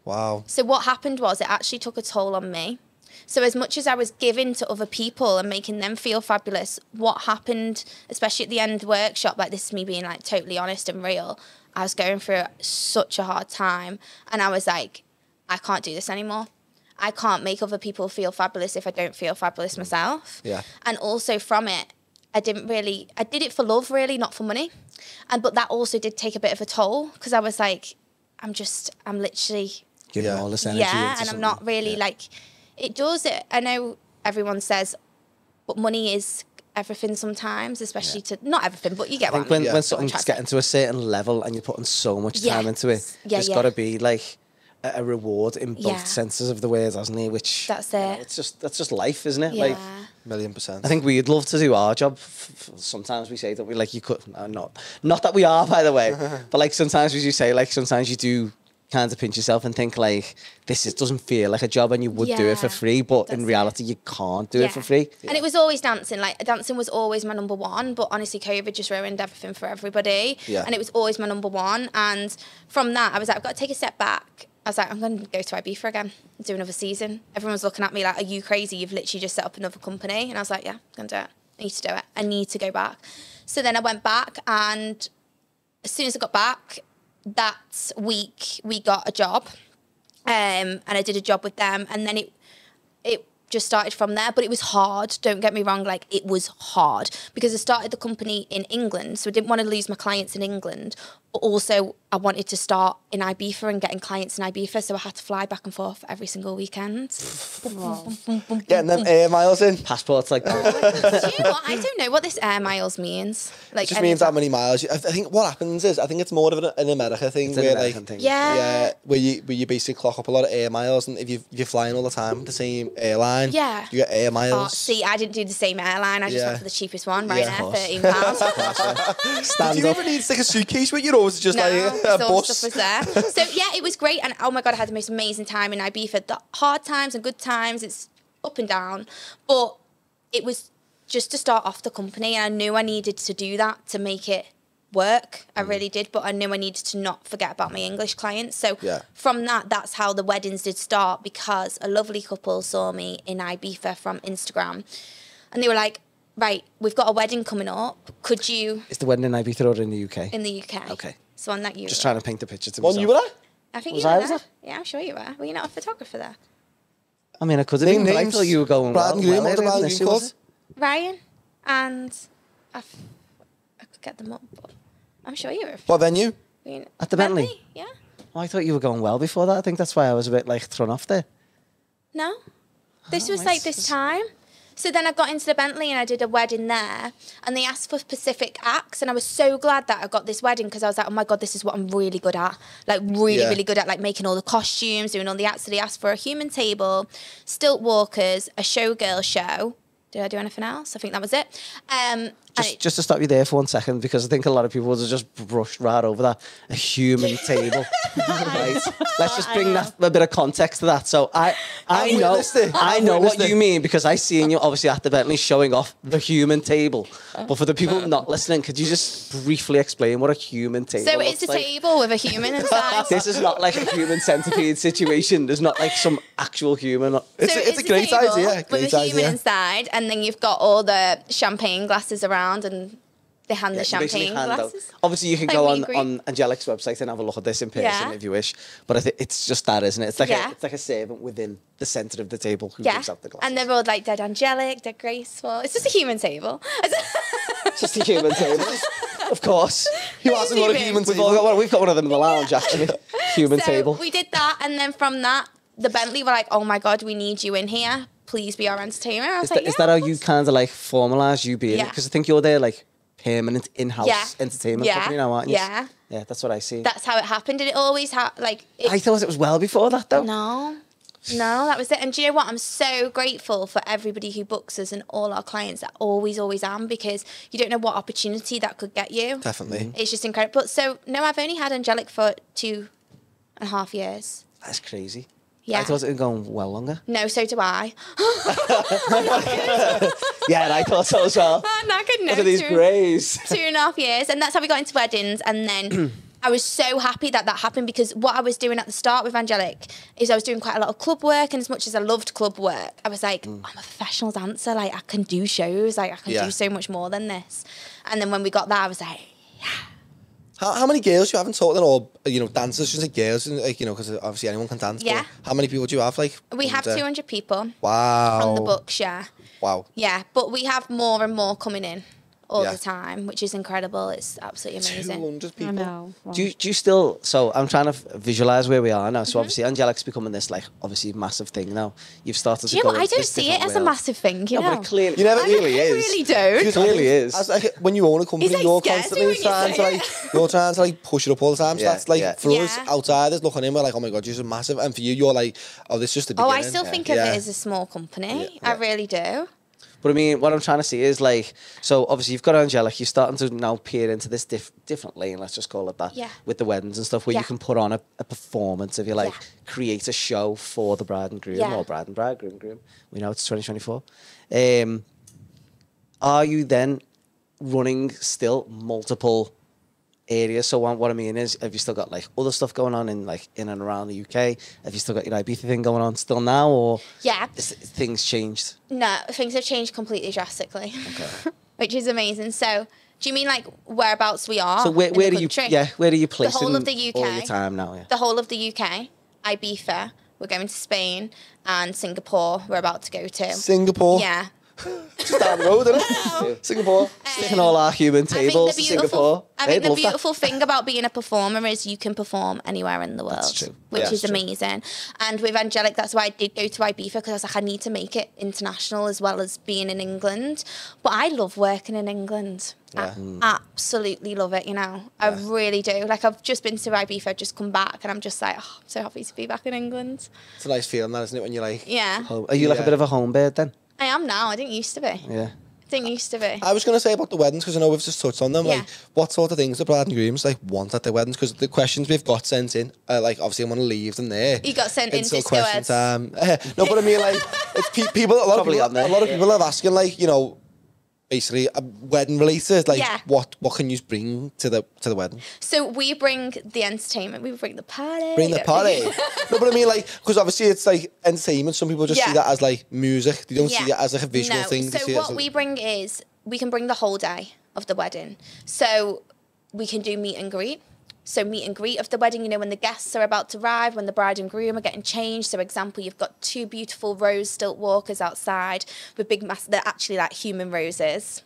Wow. So what happened was it actually took a toll on me. So as much as I was giving to other people and making them feel fabulous, what happened, especially at the end of the workshop, like this is me being like totally honest and real, I was going through such a hard time, and I was like, I can't do this anymore. I can't make other people feel fabulous if I don't feel fabulous myself. Yeah. And also from it, I did it for love, really, not for money. But that also did take a bit of a toll, because I was like, I'm literally... Giving all this energy Yeah, into and I'm not really like... It does it. I know everyone says, but money is everything sometimes, especially to... Not everything, but you get what I mean. When something's getting to a certain level and you're putting so much time into it, there's got to be like a reward in both senses of the word, hasn't it? Which that's it. That's just life, isn't it? Yeah. Like 1,000,000%. I think we'd love to do our job. Sometimes we say that we like you could not that we are, by the way, but like sometimes we do say like sometimes you do kind of pinch yourself and think like doesn't feel like a job and you would do it for free, but in reality you can't do it for free. And it was always dancing. Like dancing was always my number one, but honestly COVID just ruined everything for everybody. Yeah. And it was always my number one. And from that I was like, I've got to take a step back. I was like, I'm going to go to Ibiza again and do another season. Everyone was looking at me like, are you crazy? You've literally just set up another company. And I was like, yeah, I'm going to do it. I need to do it. I need to go back. So then I went back, and as soon as I got back, that week we got a job, and I did a job with them, and then it just started from there. But it was hard, don't get me wrong, like it was hard, because I started the company in England, so I didn't want to lose my clients in England, but also I wanted to start in Ibiza and getting clients in Ibiza, so I had to fly back and forth every single weekend. Getting them air miles in. Passports like that. Do you know what? I don't know what this air miles means. Like, It just means how many miles. I think what happens is, I think it's more of an America thing, It's an where American like, thing. Yeah. where you basically clock up a lot of air miles, and if you're flying all the time with the same airline, Yeah. you get air miles. Oh, see, I didn't do the same airline. I just went for the cheapest one, right Yeah, now, of course. £13. Stand Do you up. ever need to take a suitcase with you, or was it just No, like a all bus? stuff was there. So yeah, it was great, and oh my god, I had the most amazing time in Ibiza. The hard times and good times, it's up and down, but it was just to start off the company, and I knew I needed to do that to make it work. I really did, but I knew I needed to not forget about my English clients. So from that's how the weddings did start, because a lovely couple saw me in Ibiza from Instagram, and they were like, right, we've got a wedding coming up. Could you... Is the wedding in Ibiza or in the UK? In the UK. Okay. So on that you Just were. trying to paint the picture to One myself. you were there? I think Was you I were there? there. Yeah, I'm sure you were. Were you not a photographer there? I mean, I could have Name been, but I names. thought you were going Bride and groom, what the bride and initially, groom was called? Ryan and I could get them up, but I'm sure you were. What venue? Were you- At the Bentley? Yeah. Oh, I thought you were going well before that. I think that's why I was a bit like thrown off there. No. This was nice. like this time. So then I got into the Bentley and I did a wedding there, and they asked for specific acts, and I was so glad that I got this wedding, because I was like, oh my god, this is what I'm really good at, like really good at, like making all the costumes, doing all the acts. So they asked for a human table, stilt walkers, a showgirl show. Did I do anything else? I think that was it. Just to stop you there for 1 second, because I think a lot of people would have just brushed right over that. A human table. Right. Let's just bring that a bit of context to that. So I know what you mean, because I seen you obviously at the Bentley showing off the human table. But for the people not listening, could you just briefly explain what a human table So looks it's a like? table with a human inside. This is not like a human centipede situation. There's not like some actual human. It's a great table idea. with a human inside, and then you've got all the champagne glasses around, and they hand the You basically champagne hand out- glasses. Obviously, you can Like go meet on, and greet. on Angelic's website and have a look at this in person Yeah. if you wish. But I think it's just that, isn't it? It's like Yeah. it's like a servant within the centre of the table who Yeah, gives out the glasses. and they're all like dead angelic, dead graceful. It's just a human table. Just a human table, of course. Who hasn't got a human We've all table? got one. We've got one of them in the lounge, actually. Human So table. we did that, and then from that, the Bentley were like, "Oh my god, we need you in here. Please be our entertainer." I was Is like, that, is that how "Yeah, you kind of like formalise you being it? Yeah. Because I think you're there like permanent in-house Yeah. entertainment Yeah. company now, aren't you? Yeah. Yeah, that's what I see. That's how it happened. Did it always like? I thought it was well before that, though. No, that was it. And do you know what? I'm so grateful for everybody who books us and all our clients. That always am, because you don't know what opportunity that could get you. Definitely. It's just incredible. So no, I've only had Angelic for 2.5 years. That's crazy. Yeah. I thought it was going well longer. No, so do I. Yeah, and I thought so as well. Not good. No, Look at these greys. 2.5 years, and that's how we got into weddings. And then I was so happy that happened, because what I was doing at the start with Angelic is I was doing quite a lot of club work, and as much as I loved club work, I was like, I'm a professional dancer, like I can do shows, like I can do so much more than this. And then when we got that, I was like, How many girls do you have in total, or dancers? Just like girls, like because obviously anyone can dance. Yeah. But how many people do you have? Like We have 200 people Wow. on the books, yeah. Wow. Yeah, but we have more and more coming in all Yeah. the time, which is incredible. It's absolutely amazing. 200 people. I know. Wow. Do you still? So I'm trying to visualize where we are now. So obviously, Angelic's becoming this like obviously massive thing now. You've started. Do you know what? I don't see it as a massive thing, you know? But it clearly, You never I really is. really don't. It clearly is. As like when you own a company, He's, like, you're scared constantly when you trying to say like you're trying to like push it up all the time. So Yeah, that's like yeah. for us Yeah. outsiders looking in, we're like, oh my god, you're so massive. And for you, you're like, oh, this is just the Oh, beginning. I still think of it as a small company. I really do. But I mean, what I'm trying to see is like, so obviously you've got Angelic, you're starting to now peer into this different lane, let's just call it that, Yeah. with the weddings and stuff, where you Yeah. can put on a performance, if you like, Yeah. create a show for the bride and groom, Yeah. or bride and bride, groom. We know it's 2024. Are you then running still multiple areas? So what I mean is, have you still got like other stuff going on in and around the UK? Have you still got your Ibiza thing going on still now, or Yeah. things changed? No, things have changed completely drastically, which is amazing. So, do you mean like whereabouts we are? So where in do the you country? where do you place whole of the UK. all your time now? Yeah. The whole of the UK, Ibiza. We're going to Spain and Singapore. We're about to go to. Singapore. Yeah. Just down the road, isn't it? Singapore. Sticking all our human tables to Singapore. I think the They'd love that. beautiful thing about being a performer is you can perform anywhere in the world, That's true. which Yeah, is that's true. amazing. And with Angelic, that's why I did go to Ibiza, because I was like, I need to make it international as well as being in England. But I love working in England. Yeah. I absolutely love it, you know. I really do. Like, I've just been to Ibiza, I've just come back, and I'm just like, oh, I'm so happy to be back in England. It's a nice feeling, that, isn't it? When you're like, Yeah. Are you like a Yeah. bit of a home bird then? I am now. I didn't used to be. Yeah. Didn't used to be. I was going to say about the weddings, because I know we've just touched on them. Yeah. Like, what sort of things the bride and grooms like want at their weddings? Because the questions we've got sent in, like, obviously I'm going to leave them there. You got sent in until disco question heads. time. No, but I mean, like, it's people. A lot Probably of on there, people. A lot of yeah. people are asking, like, basically wedding related. Like, Yeah. what can you bring to the wedding? So we bring the entertainment. We bring the party. Bring the party. No, but I mean, like, because obviously it's like entertainment. Some people just see Yeah. that as like music. They don't see Yeah. it as like a visual No. thing. They So see it as what a- we bring is we can bring the whole day of the wedding. So we can do meet and greet. So meet and greet of the wedding, when the guests are about to arrive, when the bride and groom are getting changed. So example, you've got two beautiful rose stilt walkers outside with big they're actually like human roses.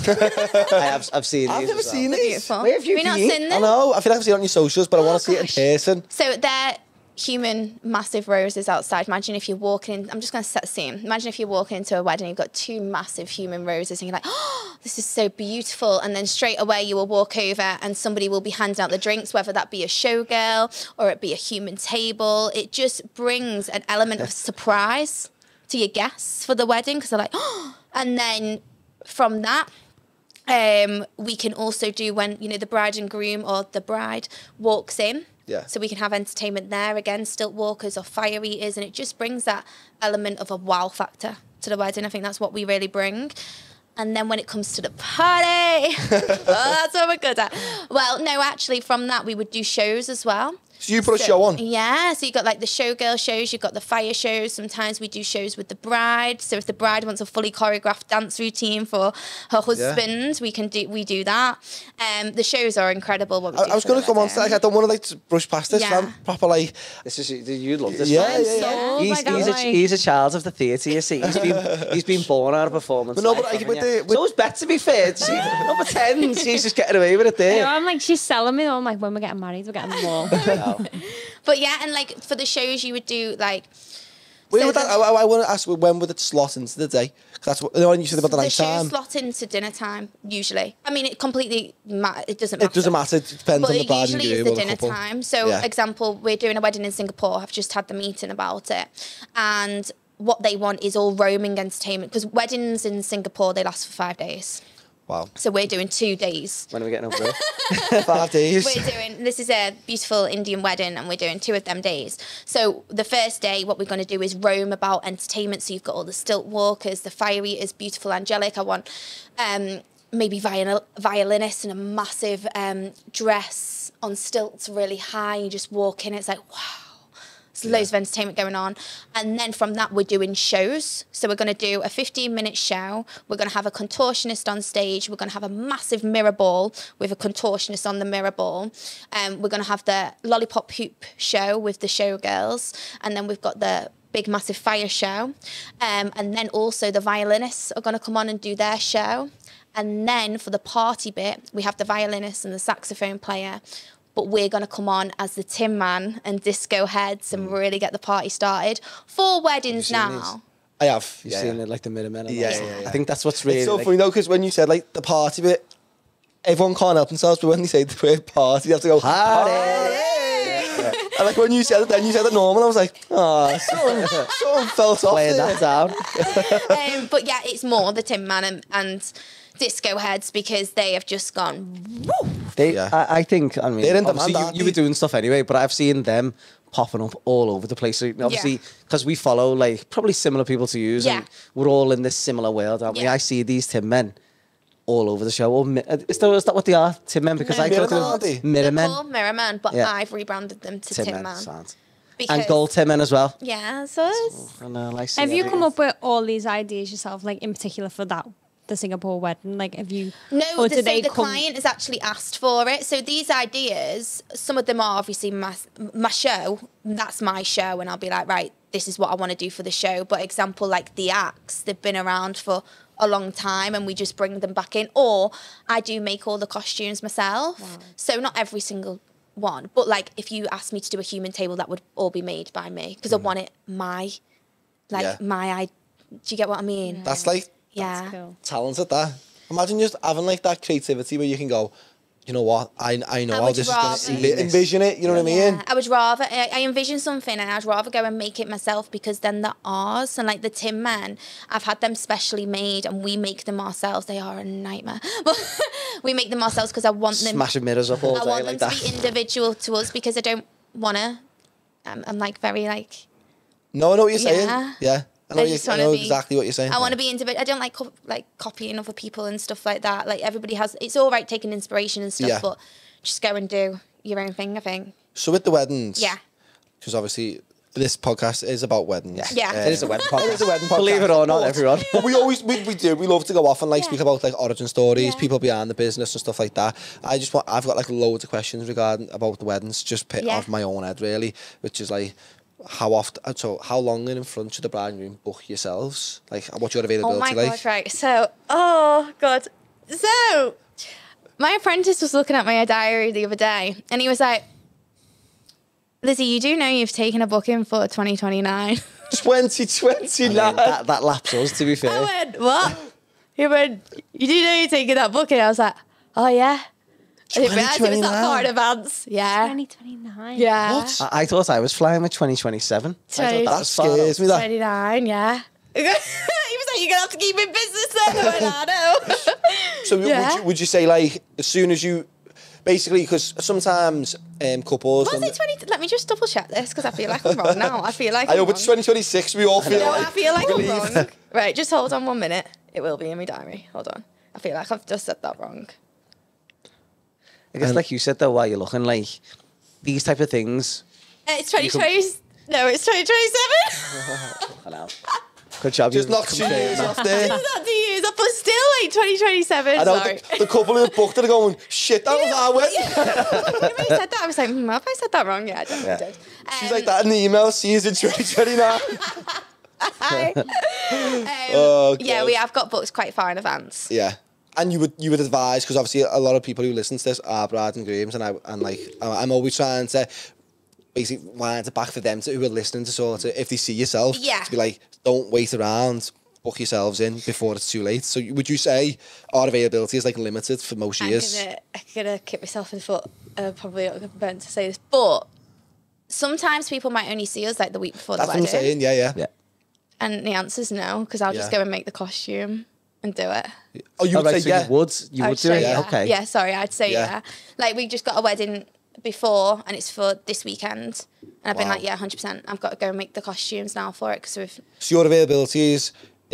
I've seen I've these never as well. seen They're these. beautiful. Where have you Have you not been? seen I them? know. I feel like I've seen it on your socials, but I want to see it in gosh. person. So they're human massive roses outside. Imagine if you're walking in, I'm just going to set the scene. Imagine if you're walking into a wedding, you've got two massive human roses and you're like, oh, this is so beautiful. And then straight away you will walk over and somebody will be handing out the drinks, whether that be a showgirl or it be a human table. It just brings an element of surprise to your guests for the wedding, because they're like, oh. And then from that, we can also do when, the bride and groom or the bride walks in. Yeah. So we can have entertainment there again, stilt walkers or fire eaters, and it just brings that element of a wow factor to the wedding. I think that's what we really bring. And then when it comes to the party, that's what we're good at. Well, no, actually, from that we would do shows as well. So you put a show on? Yeah, so you got like the showgirl shows, you've got the fire shows. Sometimes we do shows with the bride. So if the bride wants a fully choreographed dance routine for her husband, we do that. The shows are incredible. What we do I was for going the to come on wedding. to like, I don't want to like brush past this. Yeah. I'm proper like, This is you love this. Yeah, man. yeah, yeah. Oh He's, my God, he's, a, like- he's a child of the theatre. You see, he's been born out of performance. But no, but life, like, haven't with you? the- with- So is Beth, to be fair. She don't pretend. She's just getting away with it there. I'm like, she's selling me. I'm like, when we're getting married, we're getting them all. No. But yeah, and like for the shows you would do like when So would that, the- I want to ask, when would it slot into the day? 'Cause that's what when you said about the night shows time. slot into dinner time usually. I mean, it completely it doesn't matter. It doesn't matter. It depends But on the it bride and usually is groom the or the dinner couple. time. So, Yeah. example, we're doing a wedding in Singapore. I've just had the meeting about it, and what they want is all roaming entertainment, because weddings in Singapore they last for 5 days. Wow. So we're doing 2 days. When are we getting over there? 5 days. This is a beautiful Indian wedding, and we're doing 2 of them days. So the first day, what we're going to do is roam about entertainment. So you've got all the stilt walkers, the fire eaters, beautiful Angelic. I want maybe violinist in a massive dress on stilts, really high. You just walk in, it's like, wow. There's loads of entertainment going on. And then from that, we're doing shows. So we're going to do a 15-minute show. We're going to have a contortionist on stage. We're going to have a massive mirror ball with a contortionist on the mirror ball. We're going to have the lollipop hoop show with the showgirls. And then we've got the big, massive fire show. And then also the violinists are going to come on and do their show. And then for the party bit, we have the violinist and the saxophone player. But we're going to come on as the Tin Man and disco heads and really get the party started. For weddings now. I have. You've seen it, like the Minutemen. And Yeah, all that. yeah, yeah. I think that's what's really... It's so like, funny though, because when you said like the party bit, everyone can't help themselves, but when they say the word party, you have to go, party! And like when you said it, then you said it normal, I was like, oh, someone felt off playing there. that down. But yeah, it's more the Tin Man and disco heads because they have just gone, woo! I think, I mean, They're in obviously demand, aren't you were they? doing stuff anyway, but I've seen them popping up all over the place. So obviously, because we follow like probably similar people to you, and we're all in this similar world, aren't we? Yeah. I see these Tin Men all over the show. Is that what they are, Tin Men? Because No, I Mirror thought they Men, were aren't they? Mirror They're Men. called Mirror Man, but Yeah. I've rebranded them to Tin Man. sound. Because, And Gold Tin Men as well. Yeah, so it's... I know, I see Have you everything. come up with all these ideas yourself, like in particular for the Singapore wedding? Like, have you? No, or so did they the come? client has actually asked for it. So these ideas, some of them are obviously my show. That's my show, and I'll be like, right, this is what I want to do for the show. But example, like the acts, they've been around for a long time, and we just bring them back in. Or I do make all the costumes myself. Wow. So not every single one, but like if you asked me to do a human table, that would all be made by me because I want it my do you get what I mean? That's like Yeah. That's cool. talented, that. Imagine just having like that creativity where you can go, you know what, I know how would this rather- is going to envision it, you know what I mean? Yeah, I would rather, I envision something and I'd rather go and make it myself because then they're ours. And like the Tin Men, I've had them specially made and we make them ourselves. They are a nightmare. But we make them ourselves because I want them. Smashing mirrors up all I day want like them that. to be individual to us because I don't want to. I'm like very like. No, I know what you're saying. Yeah. Yeah. I just I wanna know be- exactly what you're saying. I want to be individual. I don't like copying other people and stuff like that. Like everybody has, it's all right taking inspiration and stuff, Yeah. but just go and do your own thing. I think. So with the weddings, Yeah. because obviously this podcast is about weddings. Yeah. It is a wedding podcast. It is a wedding podcast. Believe it or not, but- everyone. But we love to go off and like Yeah. speak about like origin stories, Yeah. people behind the business and stuff like that. I've got like loads of questions about the weddings, just pick Yeah. off my own head really, which is like how long in front should the bride and groom book yourselves? Like what's your availability Oh my like? gosh, right. So, oh God. So, my apprentice was looking at my diary the other day and he was like, Lizzie, you do know you've taken a booking for 2029. 2029. that laps us, to be fair. I went, what? He went, you do know you're taking that booking? I was like, oh yeah. I didn't realise it was that 2029. far in advance. Yeah. 2029. Yeah. What? I thought I was flying with 2027. I thought that That was far scares me. That 29, yeah. He was like, you're going to have to keep in business then. I went, I know. So Yeah. would you say like as soon as you basically because sometimes couples Was when- it 20? Let me just double check this because I feel like I'm wrong now. I feel like I I'm hope wrong. it's 2026. We all feel No, like I feel like I'm believe. wrong. Right, just hold on 1 minute. It will be in my diary. Hold on. I feel like I've just said that wrong. I guess, like you said, though, while you're looking, like, these type of things... It's 2020. No, it's 2027. Hello. Good job. Just you knock 2 years confirmed off that. there. It's not 2 years up, but still like 2027. I know Sorry. the couple who booked it are going, shit, that was our wedding. When you said that, I was like, have I said that wrong? Yeah, I definitely did. She's like that in the email. See you in 2029. Hi. Oh, yeah, God. we have got booked quite far in advance. Yeah. And you would advise because obviously a lot of people who listen to this are brides and grooms, and I'm always trying to basically wind it back for them who are listening to sort of if they see yourself Yeah. to be like, don't wait around, book yourselves in before it's too late. So would you say our availability is like limited for most years? I'm gonna kick myself in the foot. Probably not meant to say this, but sometimes people might only see us like the week before That's the what wedding. I'm saying. Yeah. Yeah. And the answer's no, because I'll just Yeah. go and make the costume and do it. Oh, you Oh, would right, say so yeah. you would I do would say it? yeah. Okay. Yeah, sorry, I'd say Yeah. yeah. Like we just got a wedding before, and it's for this weekend, and I've been Wow. like, yeah, 100%. I've got to go and make the costumes now for it because we've So your availability is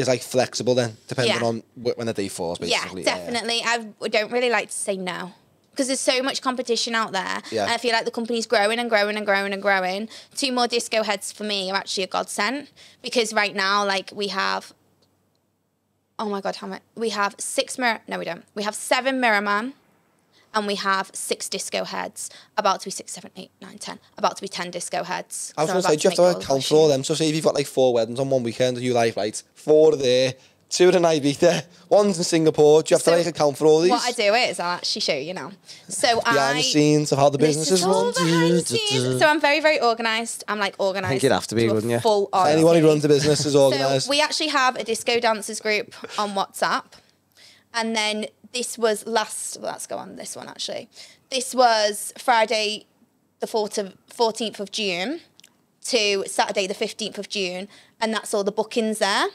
like flexible then, depending Yeah. on when the day falls, yeah, basically. definitely. I don't really like to say no because there's so much competition out there. Yeah. And I feel like the company's growing and growing and growing and growing. 2 more disco heads for me are actually a godsend, because right now, like, we have, oh my God, how many? We have 6 mirror, no, we don't. We have 7 Mirror Man, and we have 6 disco heads. About to be 6, 7, 8, 9, 10. About to be 10 disco heads. I was So going to I'm say, do you about have to make account for all them? So say if you've got like 4 weddings on one weekend, you like, right, 4 are there, 2 are in Ibiza, 1's in Singapore. Do you have to So like account for all these? What I do is I'll actually show you now. So Behind the scenes of how the business is all run. behind the scenes. So I'm very, very organised. I'm like organised. I think you'd have to be, wouldn't you? Full on. Anyone who runs a business is organised. So we actually have a disco dancers group on WhatsApp. And then this was let's go on this one actually. This was Friday the 14th of June to Saturday the 15th of June. And that's all the bookings there.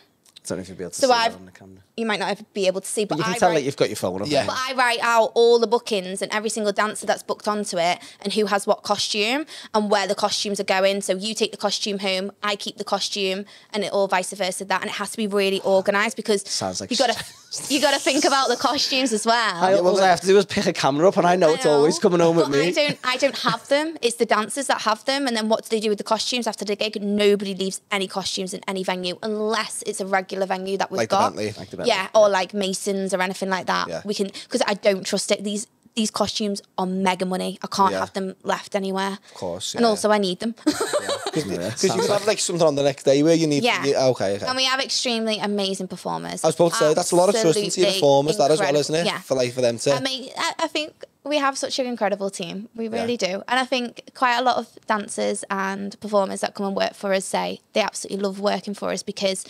I don't know if you'll be able to So see that on the camera. You might not be able to see, but You can I tell write, that you've got your phone up. Yeah. but I write out all the bookings and every single dancer that's booked onto it and who has what costume and where the costumes are going. So you take the costume home, I keep the costume, and it all vice versa. That, and it has to be really organised, because Sounds like you gotta think about the costumes as well. All I have to do is pick a camera up, and I know it's always coming home with But me. I don't have them. It's the dancers that have them. And then what do they do with the costumes after the gig? Nobody leaves any costumes in any venue unless it's a regular venue that we've Like the got. Bentley. Like the Bentley. Yeah, or like Masons or anything like that. Yeah. We can, because I don't trust it. These costumes are mega money. I can't Yeah. have them left anywhere. Of course, And yeah. also I need them. Because you can have like something on the next day where you need... Yeah. Okay. And we have extremely amazing performers. I was supposed to say, that's a lot of trust into your Absolutely performers, that as well, incredible. isn't it? Yeah. For them to... I mean, I think we have such an incredible team. We really Yeah. do. And I think quite a lot of dancers and performers that come and work for us say they absolutely love working for us, because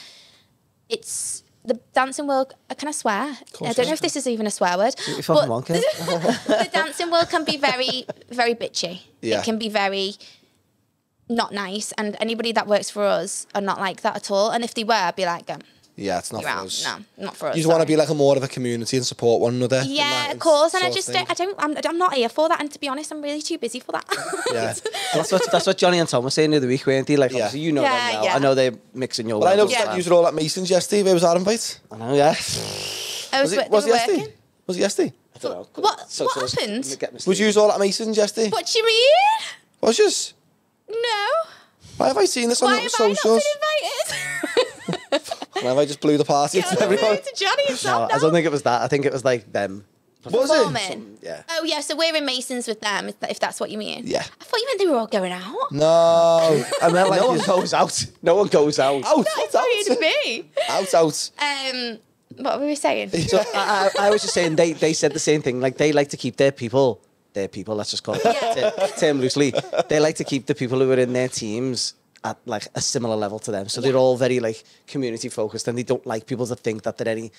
it's the dancing world. Can I swear? I don't know if this is even a swear word. You fucking want it. The dancing world can be very, very bitchy. Yeah. It can be very not nice. And anybody that works for us are not like that at all. And if they were, I'd be like, Yeah, it's not you're for out. us. No, not for us. You just want to sorry. be like a more of a community and support one another. than Yeah, that of course. And I sort of just thing. I'm not here for that. And to be honest, I'm really too busy for that. Yeah. That's what Johnny and Tom were saying the other week, weren't they? Like, Yeah. obviously, you know Yeah, them now. yeah. I know they're mixing your Well, I world noticed all that the you were all at Mason's yesterday. Where was our invite? time. I know, yeah. Was it yesterday? Was it yesterday? I don't know. What Socials happened? get misleading. Was you all at Mason's yesterday? What do you mean? Was yours? No. Why have I seen this Why on have socials? I not been invited? Why have I just blew the party to everyone? to Johnny and No, Sam I don't think it was that. I think it was like them. Was performing. Yeah. Oh yeah, so we're in Masons with them, if that's what you mean. Yeah. I thought you meant they were all going out. No. I meant like No one goes out. No one goes out. out. That's what me. Out. What were we saying? So I was just saying they said the same thing. Like, they like to keep their people, let's just call it that term loosely. They like to keep the people who are in their teams at like a similar level to them. So they're all very like community focused, and they don't like people to think that they're any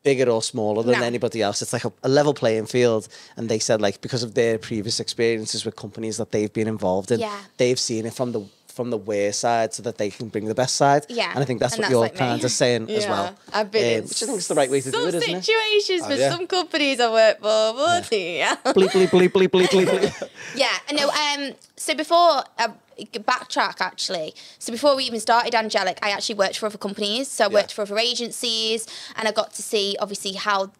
bigger or smaller than No. anybody else. It's like a level playing field. And they said, like, because of their previous experiences with companies that they've been involved in, Yeah. they've seen it from the worst side so that they can bring the best side. Yeah, And I think that's and what that's you're like me. kind of saying as Yeah, well. I've been in which I think is the right way to do some it, isn't it? situations with yeah. some companies I work for, but yeah. Bleep, bleep, bleep, bleep, bleep, bleep, bleep. Yeah, I know. So before, backtrack actually. So before we even started Angelic, I actually worked for other companies. So I worked for other agencies, and I got to see obviously how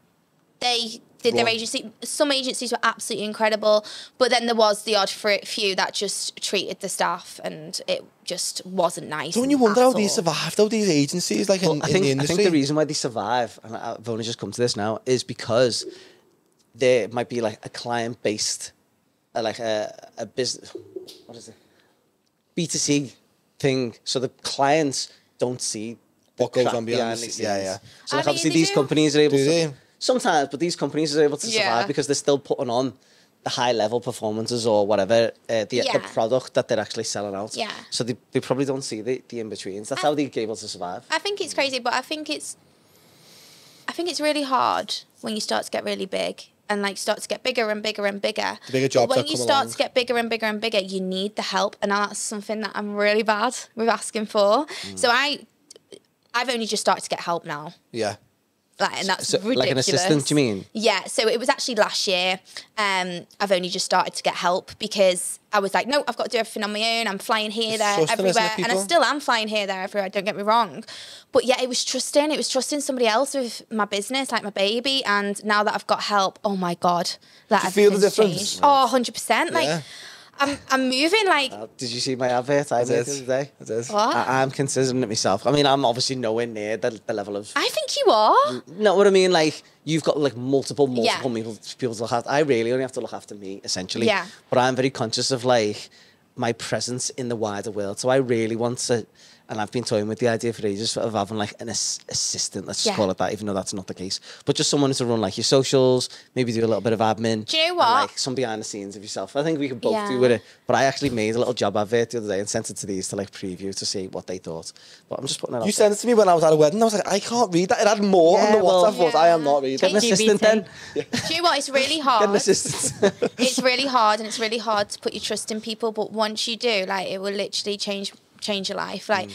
they did their Well- agency. Some agencies were absolutely incredible, but then there was the odd few that just treated the staff, and it just wasn't nice. Don't you wonder at how all. these survived, though, these agencies, like in I the think industry? the reason why they survive, and I've only just come to this now, is because there might be like a client-based, like a business, what is it? B2C thing. So the clients don't see What the goes crap on behind the the scenes. Yeah, yeah. So I like, mean, obviously they these do. companies are able Do to they? sometimes, but these companies are able to survive Yeah. because they're still putting on the high level performances or whatever the Yeah. product that they're actually selling out. Yeah. So they probably don't see the in betweens. That's how they're able to survive. I think it's crazy, but I think it's really hard when you start to get really big and like start to get bigger and bigger and bigger. The bigger jobs But when that you come start along. to get bigger and bigger and bigger, you need the help, and that's something that I'm really bad with asking for. So I've only just started to get help now. Yeah. Like, and that's So, ridiculous. like an assistant, do you mean? Yeah, so it was actually last year. I've only just started to get help because I was like, no, I've got to do everything on my own. I'm flying here, It's there, trusting, isn't it, everywhere. And I people? still am flying here, there, everywhere, don't get me wrong. But yeah, it was trusting. It was trusting somebody else with my business, like my baby. And now that I've got help, oh my God. That Do you feel the everything's difference? changed. Oh, 100%. Like, Yeah. I'm moving like... Did you see my advert I made the other day? It is. What? I'm considering it myself. I mean, I'm obviously nowhere near the level of... I think you are. No, what I mean, like, you've got like multiple Yeah. people to look after. I really only have to look after me, essentially. Yeah. But I'm very conscious of like my presence in the wider world. So I really want to, and I've been toying with the idea for ages of having like an assistant, let's just Yeah. call it that, even though that's not the case. But just someone to run like your socials, maybe do a little bit of admin. Do you know and, what? like some behind the scenes of yourself. I think we could both Yeah. do with it. But I actually made a little job advert the other day and sent it to these to like preview to see what they thought. But I'm just putting it out You there. sent it to me when I was at a wedding. I was like, I can't read that. It had more on Yeah, the well, WhatsApp. But I am not reading. Get an assistant then. Do you know what? It's really Get an hard. assistant. It's really hard, and it's really hard to put your trust in people. But once you do, like, it will literally change your life. Like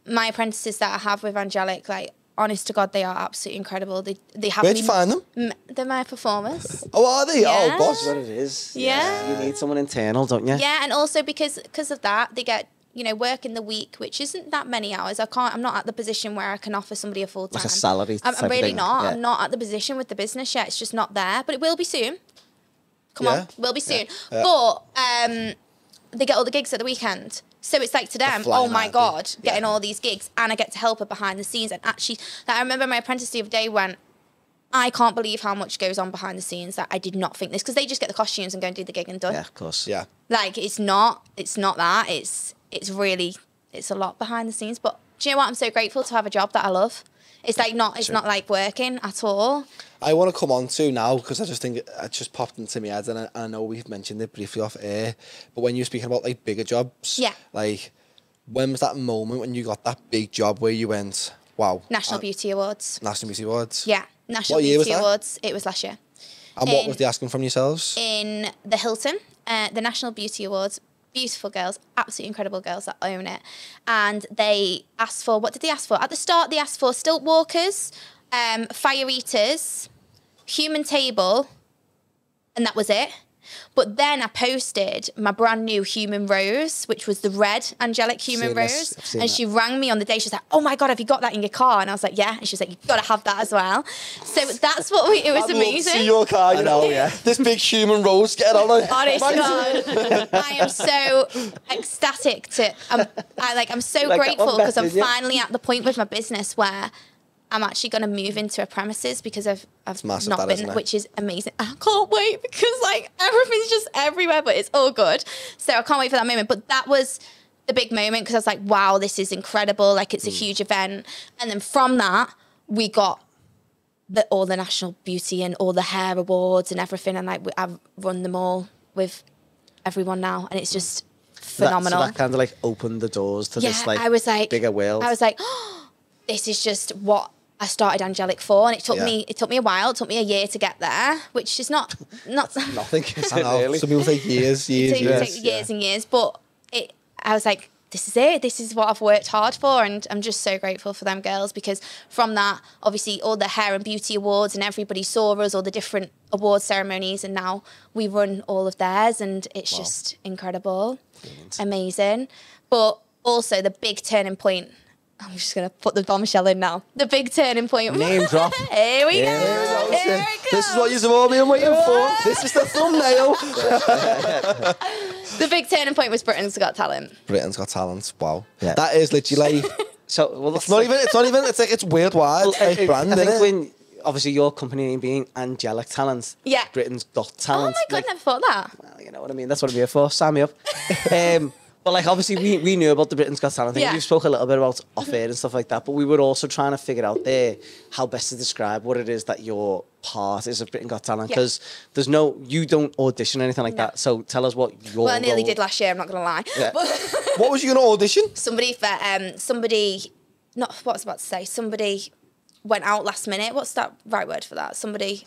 my apprentices that I have with Angelic, like, honest to God, they are absolutely incredible. They have Where'd you find them? They're my performers. Oh, are they? Yeah. Oh, That's gosh. what it is. Yeah. You need someone internal, don't you? Yeah, and also because of that, they get, you know, work in the week, which isn't that many hours. I'm not at the position where I can offer somebody a full time. Like a salary I'm type of really thing, not. yeah. I'm not at the position with the business yet. It's just not there, but it will be soon. Come Yeah. on, will be soon. Yeah. But they get all the gigs at the weekend. So it's like to them, flying oh my out, God, yeah. getting all these gigs, and I get to help her behind the scenes. And actually, like, I remember my apprentice the other day went, I can't believe how much goes on behind the scenes that I did not think this, because they just get the costumes and go and do the gig and done. Yeah, of course. Yeah. Like, it's not that. It's a lot behind the scenes. But do you know what? I'm so grateful to have a job that I love. It's like it's not like working at all. I want to come on to now because I just think it just popped into my head, and I know we've mentioned it briefly off air, but when you were speaking about like bigger jobs, Yeah. like when was that moment when you got that big job where you went, wow, National Beauty Awards. National Beauty Awards? Yeah, National What year was Beauty that? Awards. It was last year. And what was they asking from yourselves? In the Hilton, the National Beauty Awards. Beautiful girls, absolutely incredible girls that own it. And they asked for, what did they ask for? At the start, they asked for stilt walkers, fire eaters, human table, and that was it. But then I posted my brand new Human Rose, which was the red Angelic Human seen this. Rose. I've seen And that. she rang me on the day. She was like, oh my God, have you got that in your car? And I was like, yeah. And she was like, you've got to have that as well. So that's what it was I'd love to amazing. see your car, you I know, know, yeah. This big human rose, get on it. Honest God, I am so ecstatic I'm so Like that grateful one, because Beth, I'm didn't you? finally at the point with my business where I'm actually going to move into a premises because I've massive, not that, been, isn't it? which is amazing. I can't wait because like everything's just everywhere, but it's all good. So I can't wait for that moment. But that was the big moment because I was like, wow, this is incredible. Like it's a huge event. And then from that, we got all the National Beauty and all the hair awards and everything. And like I've run them all with everyone now. And it's just phenomenal. So that kind of like opened the doors to this like I was like, bigger world. I was like, oh, this is just what I started Angelic for, and it took me a while. It took me a year to get there, which is not nothing. Is I it know, really? some people take years, it years. takes years and years. But I was like, this is it. This is what I've worked hard for, and I'm just so grateful for them girls because from that, obviously, all the hair and beauty awards, and everybody saw us, all the different award ceremonies, and now we run all of theirs, and it's just incredible, amazing. But also the big turning point. I'm just going to put the bombshell in now. The big turning point. Name drop. Here we go. Here it This is goes. what you've all been waiting for. This is the thumbnail. The big turning point was Britain's Got Talent. Britain's Got Talent. Wow. Yeah. That is literally like, So well, it's not even, it's like, it's worldwide. Well, It's brand, I think innit? when obviously your company name being Angelic Talent, Yeah. Britain's Got Oh Talent. my God, like, never thought that. well, you know what I mean? That's what I'm here for. Sign me up. But like obviously we knew about the Britain's Got Talent thing. Yeah. We spoke a little bit about off air and stuff like that. But we were also trying to figure out there how best to describe what it is that your part is of Britain's Got Talent Yeah. because you don't audition or anything like No. that. So tell us what your Well, I nearly role- did last year, I'm not going to lie. Yeah. But What was you going to audition? somebody, not what I was about to say, somebody went out last minute. What's that right word for that? Somebody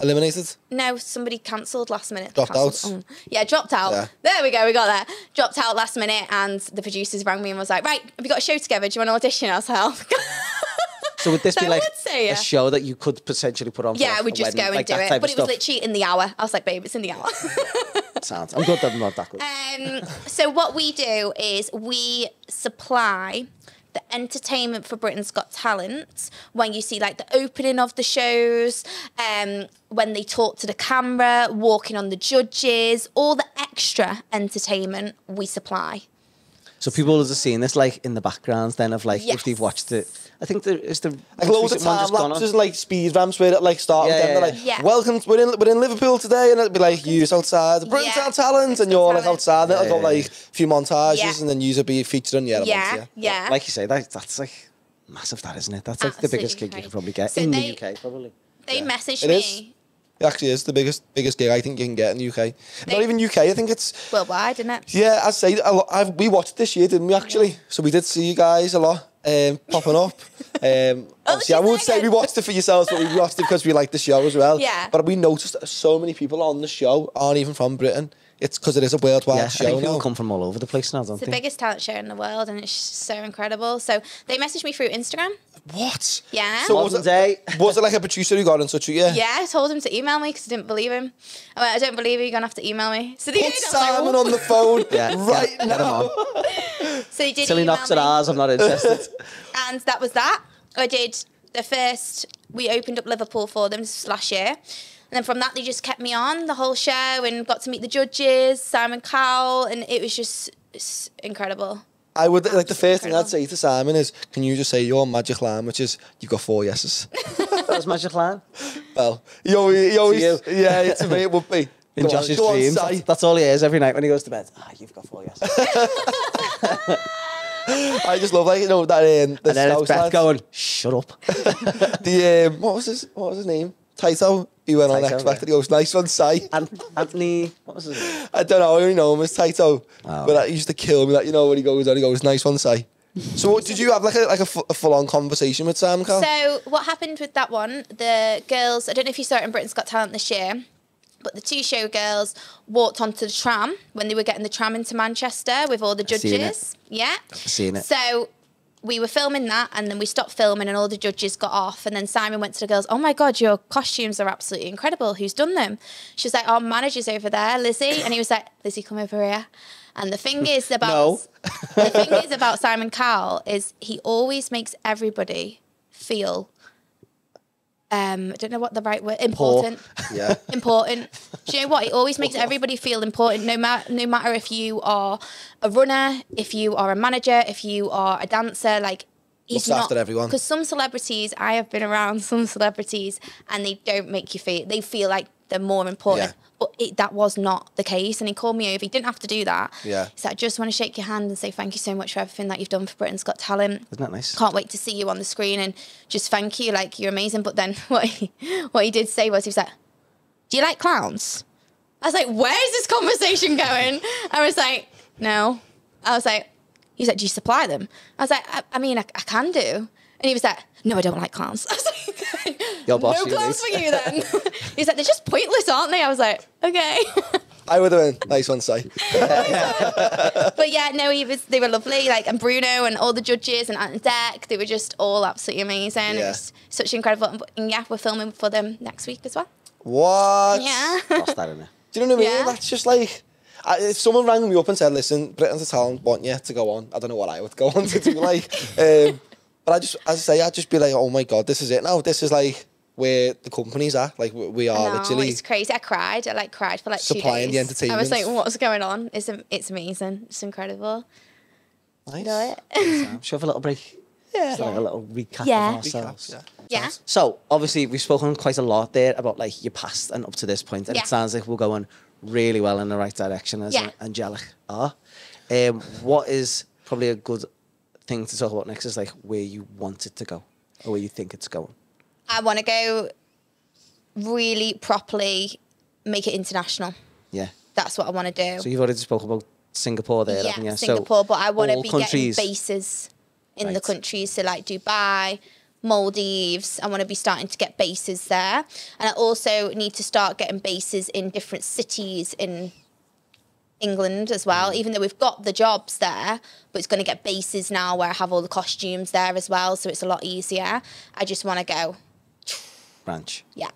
cancelled last minute. Dropped Cancelled. out? Yeah, dropped out. Yeah. There we go, we got there. Dropped out last minute and the producers rang me and was like, right, have you got a show together? Do you want to audition? I was like, So would this So be I like would say, a yeah. show that you could potentially put on? Yeah, for I would a just wedding, go and like do that it. type But of it was stuff? literally in the hour. I was like, babe, it's in the hour. Sounds. I'm good. I'm not that good. So what we do is we supply the entertainment for Britain's Got Talent when you see like the opening of the shows, when they talk to the camera, walking on the judges, all the extra entertainment we supply. So people are just seeing this like in the background then of like if they've Yes. watched it. I think there is the Like loads of recent one time just gone on. lapses and like speed ramps where it like start Yeah, and then yeah, they're like, yeah. welcome, we're in Liverpool today, and it'll be like use outside, Britain's Yeah. Got Talent, and you're like Talent. outside, and it'll go Yeah. like a few montages, Yeah. and then you'll be featured on Yeah. Like you say, that's like massive, that isn't it? That's like the biggest Absolutely gig you could crazy. probably get So in they- the UK, probably. They messaged It me. is. It actually is the biggest gig I think you can get in the UK. Not even UK, I think it's Worldwide, isn't it? yeah. I'd say we watched this year, didn't we? Actually, so we did see you guys a lot popping up. Obviously, I won't say we watched it for yourselves, but we watched it because we liked the show as well. Yeah. But we noticed that so many people on the show aren't even from Britain. It's because it is a worldwide Yeah, I show think people now. come from all over the place now, don't It's the they? biggest talent show in the world, and it's so incredible. So they messaged me through Instagram. What? Yeah. So was Modern it, day. was it like a producer who got in touch with you? Yeah, I told him to email me because I didn't believe him. I went, I don't believe you, you're going to have to email me. So they Put did. I was like, Simon "What?" on the phone Yeah, right get him now. on. So he did Till he email knocks at me. ours, I'm not interested. And that was that. I did the first, we opened up Liverpool for them last year. And then from that, they just kept me on the whole show and got to meet the judges, Simon Cowell, and it was just it's incredible. I would like the first thing I'd Incredible. say to Simon is, can you just say your magic line, which is you've got 4 yeses. That was Magic Line. Well, he always you. yeah, it's to me it would be. In Go on, Josh's go on, dreams. Si. That's all he is every night when he goes to bed. You've got 4 years. I just love like that the And then it's Scouse Beth lads. going, shut up. The what was his name? Taito. He went on Taito, X Factor. He goes, nice one, Si. Anthony, what was his name? I don't know. I only know him as Taito. Oh. But that used to kill me. Like, you know, when he goes on, he goes, nice one, Si. So what, did you have like a full-on conversation with Simon Cowell? So what happened with that one, the girls, I don't know if you saw it in Britain's Got Talent this year, but the 2 show girls walked onto the tram when they were getting the tram into Manchester with all the I've seen it. judges. Yeah. I've seen it. So we were filming that and then we stopped filming and all the judges got off and then Simon went to the girls, oh my God, your costumes are absolutely incredible. Who's done them? She was like, our manager's over there, Lizzie. And he was like, Lizzie, come over here. And the thing is about No. the thing is about Simon Cowell is he always makes everybody feel I don't know what the right word, important. Yeah. Important. Do you know what? He always makes everybody feel important, no matter if you are a runner, if you are a manager, if you are a dancer, like he's Looks not after everyone. because some celebrities, I have been around some celebrities and they don't make you feel, they feel like they're more important. Yeah. But that was not the case. And he called me over. He didn't have to do that. Yeah. He said, I just want to shake your hand and say thank you so much for everything that you've done for Britain's Got Talent. Isn't that nice? Can't wait to see you on the screen and just thank you. Like, you're amazing. But then what he did say was, he was like, do you like clowns? I was like, where is this conversation going? I was like, no. I was like, he's like, do you supply them? I was like, I mean, I can do. And he was like, no, I don't like clowns. I was like, Your boss, no you clowns mate. for you then. He's like, they're just pointless, aren't they? I was like, okay. I would have been nice one, Si. But yeah, no, they were lovely. Like, and Bruno and all the judges and Ant and Deck, they were just all absolutely amazing. Yeah. It was such incredible. And yeah, we're filming for them next week as well. What? Yeah. Lost that in it. Do you know what I mean? Yeah. That's just like, if someone rang me up and said, listen, Britain's Got Talent want you to go on, I don't know what I would go on to do, like. But I just, as I say, I'd just be like, oh my God, this is it now. This is like where the company's at. Like, we are No, literally it's crazy. I cried. I cried for like 2 days. supplying the entertainment. I was like, what's going on? It's amazing. It's incredible. nice. Do it. Should we have a little break? Yeah. Just like a little recap Yeah. of ourselves. Yeah. Yeah. So, obviously, we've spoken quite a lot there about like your past and up to this point, and Yeah. it sounds like we're going really well in the right direction as Yeah. Angelic are. What is probably a good thing to talk about next is like where you want it to go or where you think it's going. I want to go really properly make it international. Yeah. That's what I want to do. So you've already spoke about Singapore there, haven't you? Yeah, Singapore, but I want to all be countries- getting bases in the Right. countries, so like Dubai, Maldives. I want to be starting to get bases there, and I also need to start getting bases in different cities in England as well, even though we've got the jobs there, but it's going to get bases now where I have all the costumes there as well, so it's a lot easier. I just want to go. Branch. Yeah.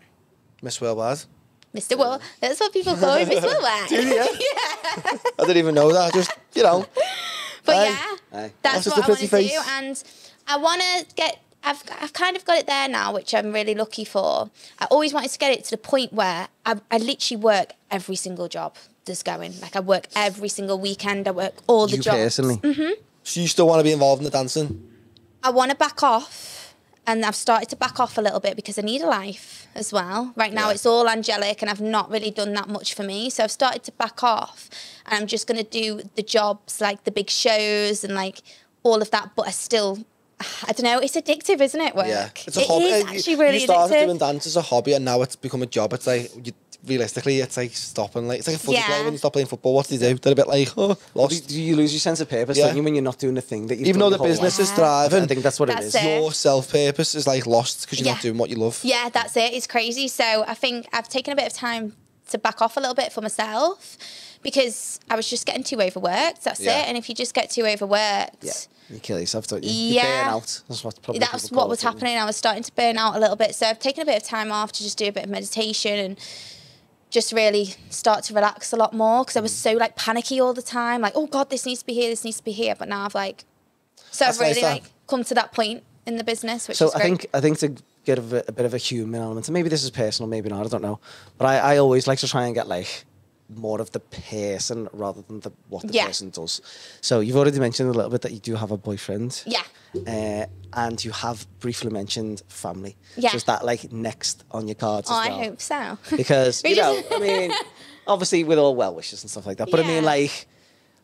Miss Worldwide. Mr. World. That's what people call me, Miss Worldwide. Do you? Yeah. I didn't even know that. Just, you know. But Aye. yeah, Aye. that's That's just what a I want to pretty do. face. And I want to get, I've kind of got it there now, which I'm really lucky for. I always wanted to get it to the point where I literally work every single job that's going. Like I work every single weekend. I work all the You jobs. personally? Mm-hmm. So you still want to be involved in the dancing? I want to back off. And I've started to back off a little bit because I need a life as well. Right now, Yeah. it's all Angelic, and I've not really done that much for me. So I've started to back off, and I'm just going to do the jobs, like the big shows and like all of that. But I don't know, it's addictive, isn't it, work? Yeah. It's a hobby. It is actually really you started addictive. doing dance as a hobby and now it's become a job. It's like, realistically, it's like stopping. Like, it's like a footy Yeah. player when you stop playing football. What do they do? They're a bit like, lost. Do you lose your sense of purpose, Yeah. don't you, when you're not doing the thing that you've Even done though the your whole business life? is thriving, I think that's what That's it is. it. your self-purpose is like lost because you're not Yeah. doing what you love. Yeah, that's it. It's crazy. So I think I've taken a bit of time to back off a little bit for myself because I was just getting too overworked. That's Yeah. it. And if you just get too overworked, Yeah. You kill yourself, don't you? Yeah. You burn out. That's what probably that's people what call was it, don't you? happening. I was starting to burn out a little bit. So I've taken a bit of time off to just do a bit of meditation and just really start to relax a lot more because I was so like panicky all the time. Like, oh God, this needs to be here, this needs to be here. But now I've like, so That's I've really nice, that. like come to that point in the business, which So is great. I think to get a bit of a human element, and maybe this is personal, maybe not, I don't know. But I always like to try and get like more of the person rather than what the Yeah. person does. So you've already mentioned a little bit that you do have a boyfriend. Yeah. And you have briefly mentioned family. Yeah. So is that like next on your cards Oh, as I well? hope so. Because, We you know, just- I mean, obviously with all well wishes and stuff like that. But I mean, Yeah. like,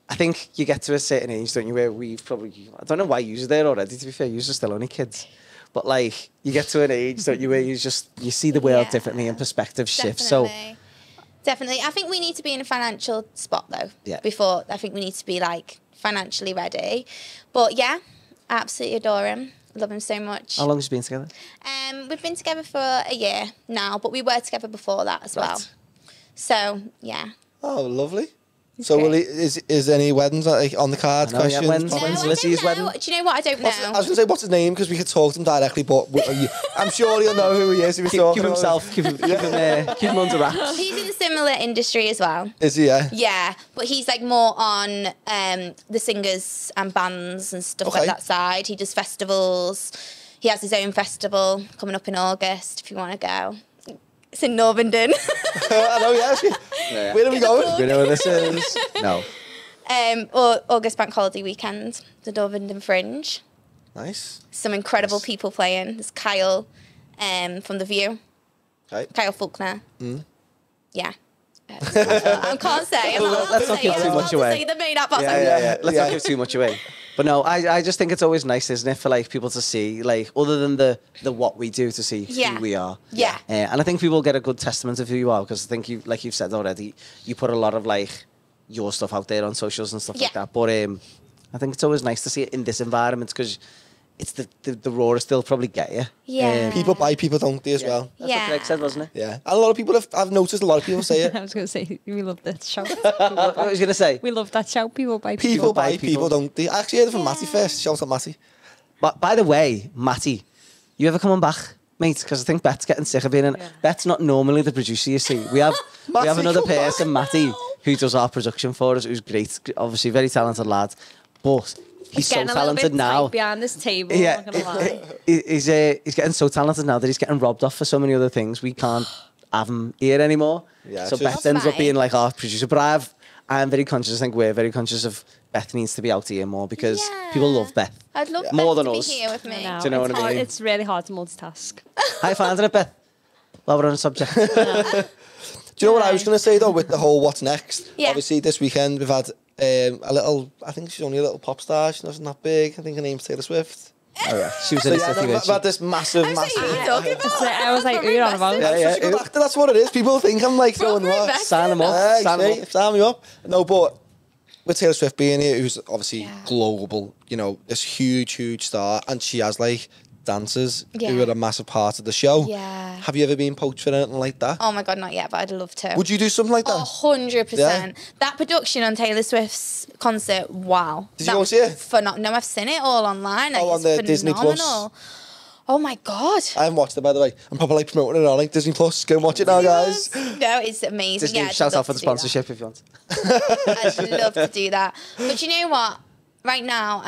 I think you get to a certain age, don't you, where we've probably, I don't know why you're there already, to be fair, you're still only kids. But like, you get to an age, don't you, where you see the world Yeah. differently and perspective shifts. So, Definitely. I think we need to be in a financial spot though. Yeah. Before I think we need to be like financially ready. But yeah, I absolutely adore him. Love him so much. how long has you been together? We've been together for a year now, but we were together before that as well. Right. So yeah. Oh, lovely. So great. is any weddings like, on the cards? I know, yeah, Questions? when's- No, comments? I Lizzie's don't know. wedding? Do you know what? I don't know. I was going to say, what's his name? Because we could talk to him directly, but I'm sure he'll know who he is if we Keep talk himself, keep him under wraps. He's in a similar industry as well. Is he, yeah? Yeah, but he's like more on the singers and bands and stuff Okay. like that side. He does festivals. He has his own festival coming up in August if you want to go. It's in Northenden. I know, yeah. Yeah. Where are we going? Do you know what this is? No. or August Bank Holiday weekend, the Northenden Fringe. Nice. Some incredible people playing. There's Kyle from The View. Okay. Kyle Faulkner. Yeah. I can't say. I'm not allowed Let's to not say give it. too I'm much allowed to away. say the main app. Let's Yeah. not give too much away. But no, I just think it's always nice, isn't it, for like people to see, like, other than the what we do, to see Yeah. who we are. Yeah. And I think people get a good testament of who you are, because I think you, like you've said already, you put a lot of like your stuff out there on socials and stuff like Yeah. that. But I think it's always nice to see it in this environment, because it's the rawest they'll probably get you. Yeah. People buy, people don't they as well. That's Yeah. what Greg said, wasn't it? Yeah. And a lot of people I've noticed a lot of people say it. I was going to say, we love that shout. What was you going to say? We love that shout. People buy People buy, buy people people. don't they. I actually heard it from Matty first. Shout out Matty. But by the way, Matty, you ever coming back, mate? Because I think Beth's getting sick of being in. Yeah. Beth's not normally the producer, you see. We have Matty, another come back. person, Matty, who does our production for us, who's great. Obviously, very talented lad. But he's so getting a little talented bit now. tight behind this table. Yeah, I'm not gonna lie. he's getting so talented now that he's getting robbed off for so many other things. We can't have him here anymore. Yeah, so it's Beth just- ends up That's being fine. like our producer. But I'm very conscious. I think we're very conscious of Beth needs to be out here more, because Yeah. people love Beth. I'd love More Beth than to us. be here with me. No, Do you know it's what I hard- mean? It's really hard to multitask. How you finding it, Beth? While we're on the subject. Do you know what I was going to say though with the whole what's next? Yeah. Obviously this weekend we've had a little, I think she's only a little pop star, she's not that big. I think her name's Taylor Swift. Oh, yeah. She was So in yeah, the city, we've wasn't had this massive, I was like, massive... who are you talking about? So I was like, who are you on about? I'm such a good actor, that's what it is. People think I'm like throwing them Proper off. investor. Sign them up. Hey, Sign them see, up. sign me up. No, but with Taylor Swift being here, who's obviously Yeah. global, you know, this huge star, and she has like dancers Yeah. who are a massive part of the show. Yeah. Have you ever been poached for anything like that? Oh my God, not yet, but I'd love to. Would you do something like that? 100%. Yeah. That production on Taylor Swift's concert, wow. Did you go see it? No, I've seen it all online. Like, Oh, on it's the Disney Plus? phenomenal. Oh my God. I haven't watched it, by the way. I'm probably like promoting it on like Disney Plus. Go and watch it now, guys. No, it's amazing. Disney, yeah, I'd shout love out for to the do that. sponsorship if you want. I'd love to do that. But you know what? Right now,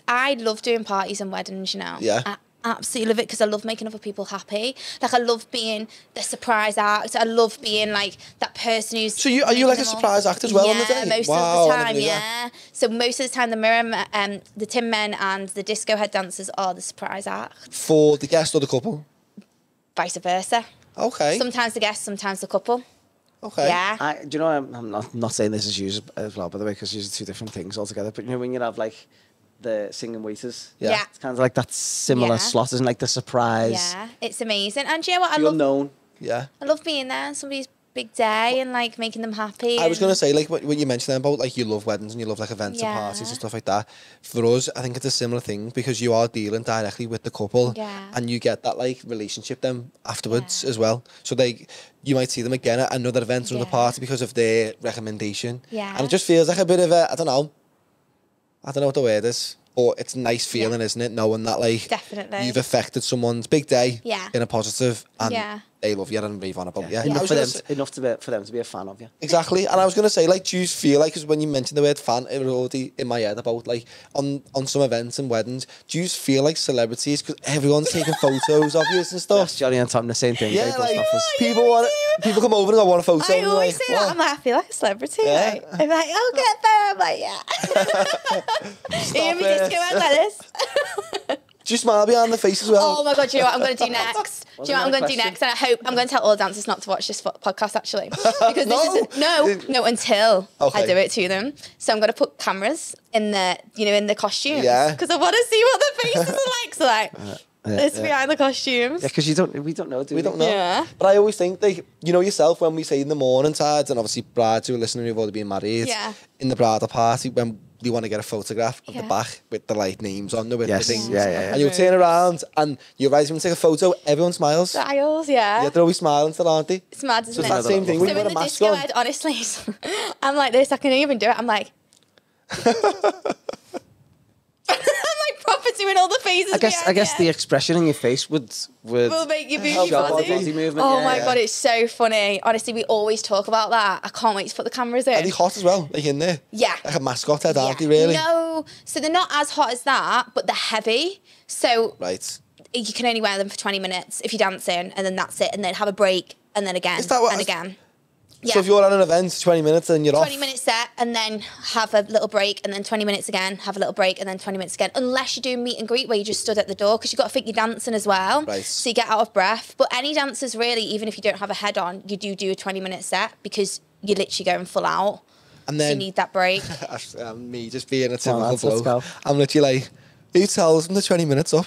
I love doing parties and weddings, you know. Yeah. I absolutely love it because I love making other people happy. Like, I love being the surprise act. I love being like that person who's... So are you like a surprise act as well on the day? Yeah, most Wow, of the I never time, knew yeah. that. So most of the time, the Tin Men and the disco head dancers are the surprise act. For the guest or the couple? Vice versa. Okay. Sometimes the guest, sometimes the couple. Okay. Yeah. Do you know, I'm not saying this is used as well, by the way, because these are two different things altogether. But you know, when you have like the singing waiters, Yeah. it's kind of like that similar Yeah. slot, isn't like the surprise, Yeah, it's amazing. And do you know what? the unknown. Yeah. I love being there on somebody's big day and like making them happy. I was and- going to say, like, when you mentioned them about, like, you love weddings and you love, like, events and Yeah. parties and stuff like that. For us, I think it's a similar thing because you are dealing directly with the couple. Yeah. And you get that, like, relationship then afterwards Yeah. as well. So, you might see them again at another event or another Yeah. party because of their recommendation. Yeah. And it just feels like a bit of I don't know what the word is. But it's a nice feeling, isn't it? Knowing that, like, Definitely. you've affected someone's big day Yeah. in a positive and Yeah. they love you and rave on about you. I Enough was for gonna them, say- for them to be a fan of you. Exactly, and I was gonna say, like, do you feel like, because when you mentioned the word fan, it was already in my head about like on some events and weddings. Do you feel like celebrities because everyone's taking photos of you and Yes, stuff? Johnny and Tom, the same thing. Yeah, They like both offers. people come over and I want a photo. I and always like, say that. "What?" I'm like, I feel like a celebrity. Yeah. Like, I'm like, I'll get there. I'm like, yeah. You're gonna be it. disco out like this. Do you smile behind the face as well? Oh my God, do you know what I'm going to do next? Do you know what I'm going to do question? next? And I hope I'm going to tell all the dancers not to watch this podcast actually. Because No. this is, no, until Okay. I do it to them. So I'm going to put cameras in the costumes. Yeah. Because I want to see what the faces are like. So like, this behind the costumes. Yeah, because we don't know, do we? We don't know. Yeah. But I always think, like, you know yourself, when we say in the morning tides, and obviously brides who are listening who've already been married, Yeah. in the bridal party, when they want to get a photograph of the Yeah. back with the, like, names on there, with Yes. the things. Yeah, yeah, yeah. And you'll turn around and you're right, when you take a photo, everyone smiles. Styles, yeah. Yeah, they're always smiling still, aren't they? It's mad, So isn't it's it? that same thing when So you in got a the mask disco on. head, honestly, I'm like this. I can even do it. I'm like, I'm like proper doing all the faces. I guess behind the it. expression in your face would will make you Help booty your fuzzy. body movement. Oh yeah, my yeah. God, it's so funny. Honestly, we always talk about that. I can't wait to put the cameras Are in. they hot as well, like in there? Yeah. Like a mascot head, aren't Yeah. they, really? No, so they're not as hot as that, but they're heavy. So Right. you can only wear them for 20 minutes if you're dancing, and then that's it, and then have a break, and then again, Is that what- and again. Yeah. So if you're at an event, 20 minutes and you're 20 off. minute set and then have a little break and then 20 minutes again, have a little break and then 20 minutes again. Unless you're doing meet and greet where you just stood at the door because you've got to think you're dancing as well. Right. So you get out of breath. But any dancers really, even if you don't have a head on, you do a 20-minute set because you're literally going full out. And So you then need that break. me just being a on, typical lads, let's bloke. go. I'm literally like, who tells them the 20 minutes up?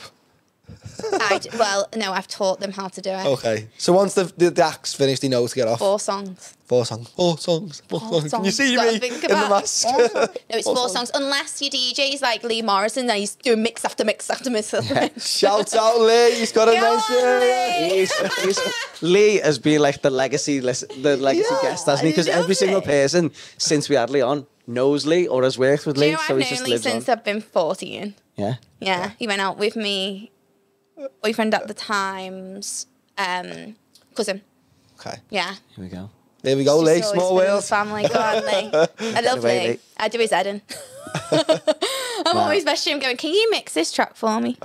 Well, no, I've taught them how to do it. Okay. So once the act's finished, they know to get off. 4 songs. 4 songs. 4 songs. 4 songs. Can you see Gotta me think in the about- mask? No, it's 4 4 songs. Unless your DJ's like Lee Morrison and he's doing mix after mix after mix. After mix. Shout out Lee, he's got a Go on, mention. Lee. Lee has been like the legacy guest, hasn't he? Because I love every single it. person since we had Lee on knows Lee or has worked with Do you Lee, know so I've he just known Lee lives on. since I've been 14. Yeah. Yeah, he went out with me boyfriend at the time's cousin. Okay. Yeah. Here we go. There we go, Just Lee. always Small been in world. the family. Go on, Lee. I love away, Lee. Lee. I do his head in. I'm always messaging him going, can you mix this track for me?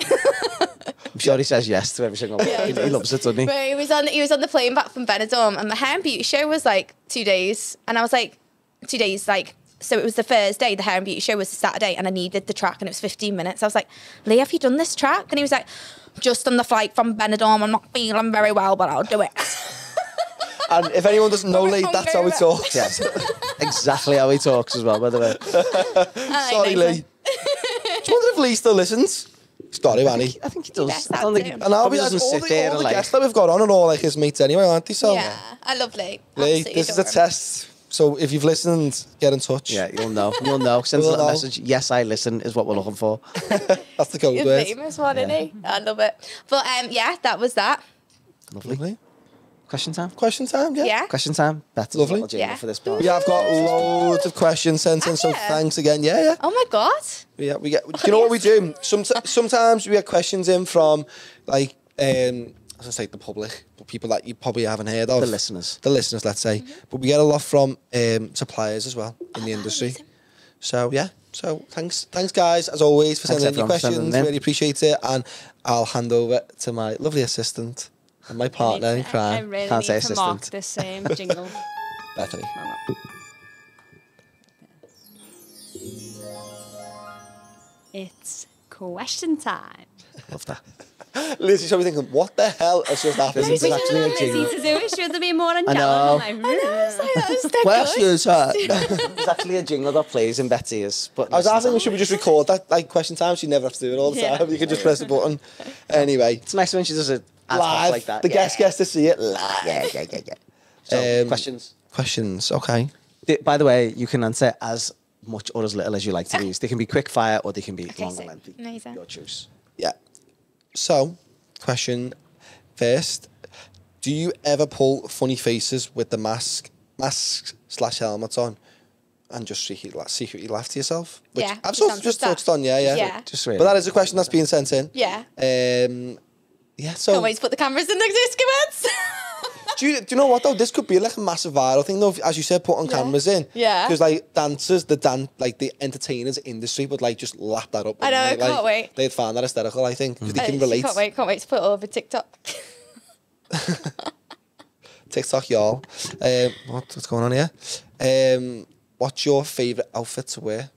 I'm sure he says yes to every single one. Yeah, he he loves it, doesn't he? But he was on the plane back from Benidorm and my hair and beauty show was like 2 days. And I was like, 2 days, like, so it was the Thursday, the hair and beauty show was the Saturday and I needed the track and it was 15 minutes. I was like, Lee, have you done this track? And he was like, just on the flight from Benidorm, I'm not feeling very well, but I'll do it. And if anyone doesn't know Lee, I'm that's how he hungover. talks. Yes. Exactly how he talks as well, by the way. Sorry, nice Lee. Do you wonder if Lee still listens? He's got to, hasn't he? I think he Yes, does. that I don't think too. And I'll probably be like, doesn't all sit there the and like... guests that we've got on are all like his mates anyway, aren't they? So, Yeah, I love Lee. Lee, Absolutely this is a adore him. test. So if you've listened, get in touch. Yeah, you'll know. You'll know. Send us a little message. Yes, I listen is what we're looking for. That's the code You're word. famous one, isn't he? I love it. But yeah, that was that. Lovely. Question time? Question time, yeah. Yeah. Question time. That's Lovely. lovely. Yeah. For this part. Yeah, I've got loads of questions sent in, so Yeah. thanks again. Yeah. Oh my God. Yeah, we get. Do you know what we do? Sometimes we get questions in from like I was gonna say the public, but people that you probably haven't heard of. The listeners. The listeners, let's say. But we get a lot from suppliers as well in the industry. amazing. So yeah. So thanks guys as always for Thanks, sending in your everyone, for sending questions. them in. Really appreciate it, and I'll hand over to my lovely assistant and my partner in I crime, really Can't need say to mark assistant. this jingle. Bethany. It's question time. Love that. Lizzie, should be thinking, what the hell has just happened? This is actually a Easy jingle. to do it. Should there be more know. angelic? Questions, sir. There's actually a jingle that plays in Bet's ears. But I was asking, should we just record that like question time so you never have to do it all the Yeah. time? You can just press the button. Anyway, it's nice when she does it ad hoc live. like that. The guest gets to see it live. Yeah. So, questions. Questions, okay. By the way, you can answer as much or as little as you like to these. They can be quick fire or they can be long so and lengthy. amazing. Your choice. Yeah. So, question first. Do you ever pull funny faces with the mask/helmet on and just secretly laugh to yourself? Which Yeah, I've just sort of answered just that. touched on, yeah. Yeah. Just really. But that is a question that's being sent in. Yeah. Yeah, so... Can't wait to put the cameras in the comments. Do you know what though? This could be like a massive viral thing though. As you said, putting cameras in. Yeah. Because like dancers, like the entertainers industry would like just lap that up. I know, wouldn't they? can't wait. They'd find that hysterical, I think, because they can relate. Can't wait to put it all over TikTok. TikTok, y'all. What's going on here? What's your favourite outfit to wear?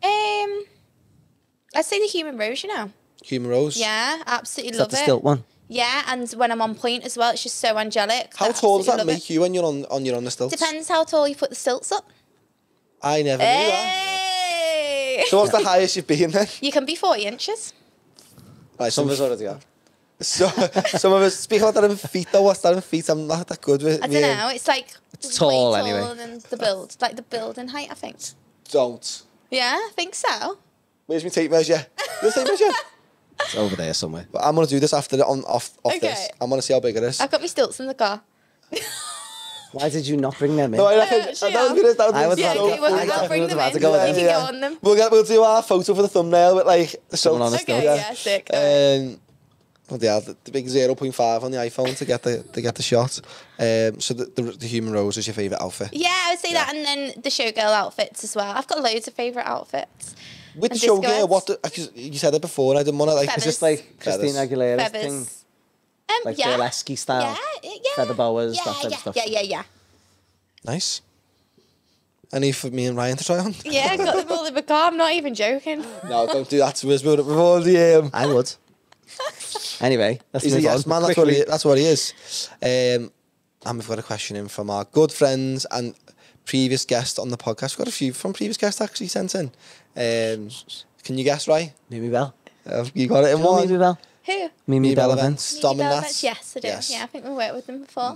I'd say the Human Rose, you know. Human Rose. Yeah, absolutely Is love that the it. stilt one? Yeah, and when I'm on point as well, it's just so angelic. How I tall does that absolutely love make you when you're on the stilts? Depends how tall you put the stilts up. I never knew that. Hey! So what's the highest you've been then? You can be 40 inches. Right, Some of us already are. So, some of us speak about that in feet though. What's that in feet? I'm not that good with. I don't know. It's like It's tall way anyway. taller than the build, like the building height, I think. Don't. Yeah, I think so. Where's my tape measure? Your tape measure? It's over there somewhere. But I'm gonna do this after off Okay. this. I'm gonna see how big it is. I've got my stilts in the car. Why did you not bring them in? No, I reckon actually that was have. good. That I was was Yeah, about so to okay, well, I we've got to definitely bring was them about in. to go with You them. can go on them. We'll do our photo for the thumbnail with like the Someone on the stilts. stilt. Okay, yeah, sick. Well, yeah, the big 0.5 on the iPhone to get the shot. So the Human Rose is your favourite outfit. Yeah, I would say that, and then the showgirl outfits as well. I've got loads of favourite outfits. With the And disco showgirl, heads. because you said it before, and I didn't want to like. Feathers. Is this like Christina Feathers. Aguilera's thing? Feathers. Like Yeah. burlesque style? Yeah. Feather boas, yeah, that type of yeah, stuff. Yeah. Nice. Any for me and Ryan to try on? Yeah, I got them all in my car. I'm not even joking. No, don't do that to us. We've already. I would. Anyway, let's He's a move yes on. man. Quickly. That's what he is. And we've got a question in from our good friends and previous guest on the podcast. We've got a few from previous guests actually sent in. Can you guess, right? Mimi Bell. You got it in Do you know one. Mimi Bell? Who? Mimi Bell Events. events. Dom and Maybe Nat. Velvets? Yes, I do. Yes. Yeah, I think we worked with them before.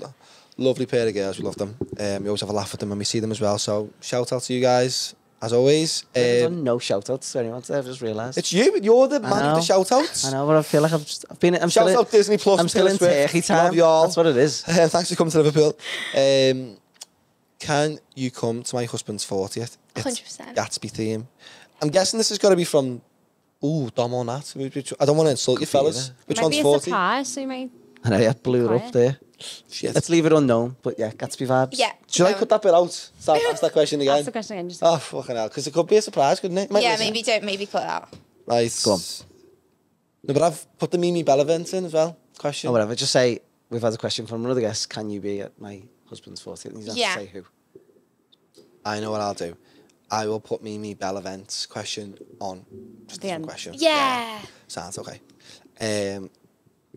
Lovely pair of girls. We love them. We always have a laugh at them when we see them as well. So shout out to you guys as always. I've done no shout outs to anyone today, I've just realised. It's you. You're the man know. of the shout outs. I know, but I feel like I'm Shout still out Disney Plus. I'm still in Turkey time. Love y'all. That's what it is. Thanks for coming to Liverpool. Can you come to my husband's 40th? It's 100%. Gatsby theme. I'm guessing this has got to be from. Ooh, Dom or Nat. I don't want to insult you, fellas. Which Might one's be a 40? surprise, so you might... I know, yeah, blew it up Quiet. there. Shit. Let's leave it unknown, but yeah, Gatsby vibes. Yeah. Should I no. cut that bit out? Ask that question again. Ask the question again. Just Oh, fucking hell. Because it could be a surprise, couldn't it? Might Yeah, listen. maybe cut it out. Right. Go on. No, but I've put the Mimi Bell event in as well. Question. Or whatever, just say, we've had a question from another guest, can you be at my husband's 40th? And you don't have to say who. I know what I'll do. I will put Mimi Bell events question on. Just The a end. question. Yeah. Sounds okay.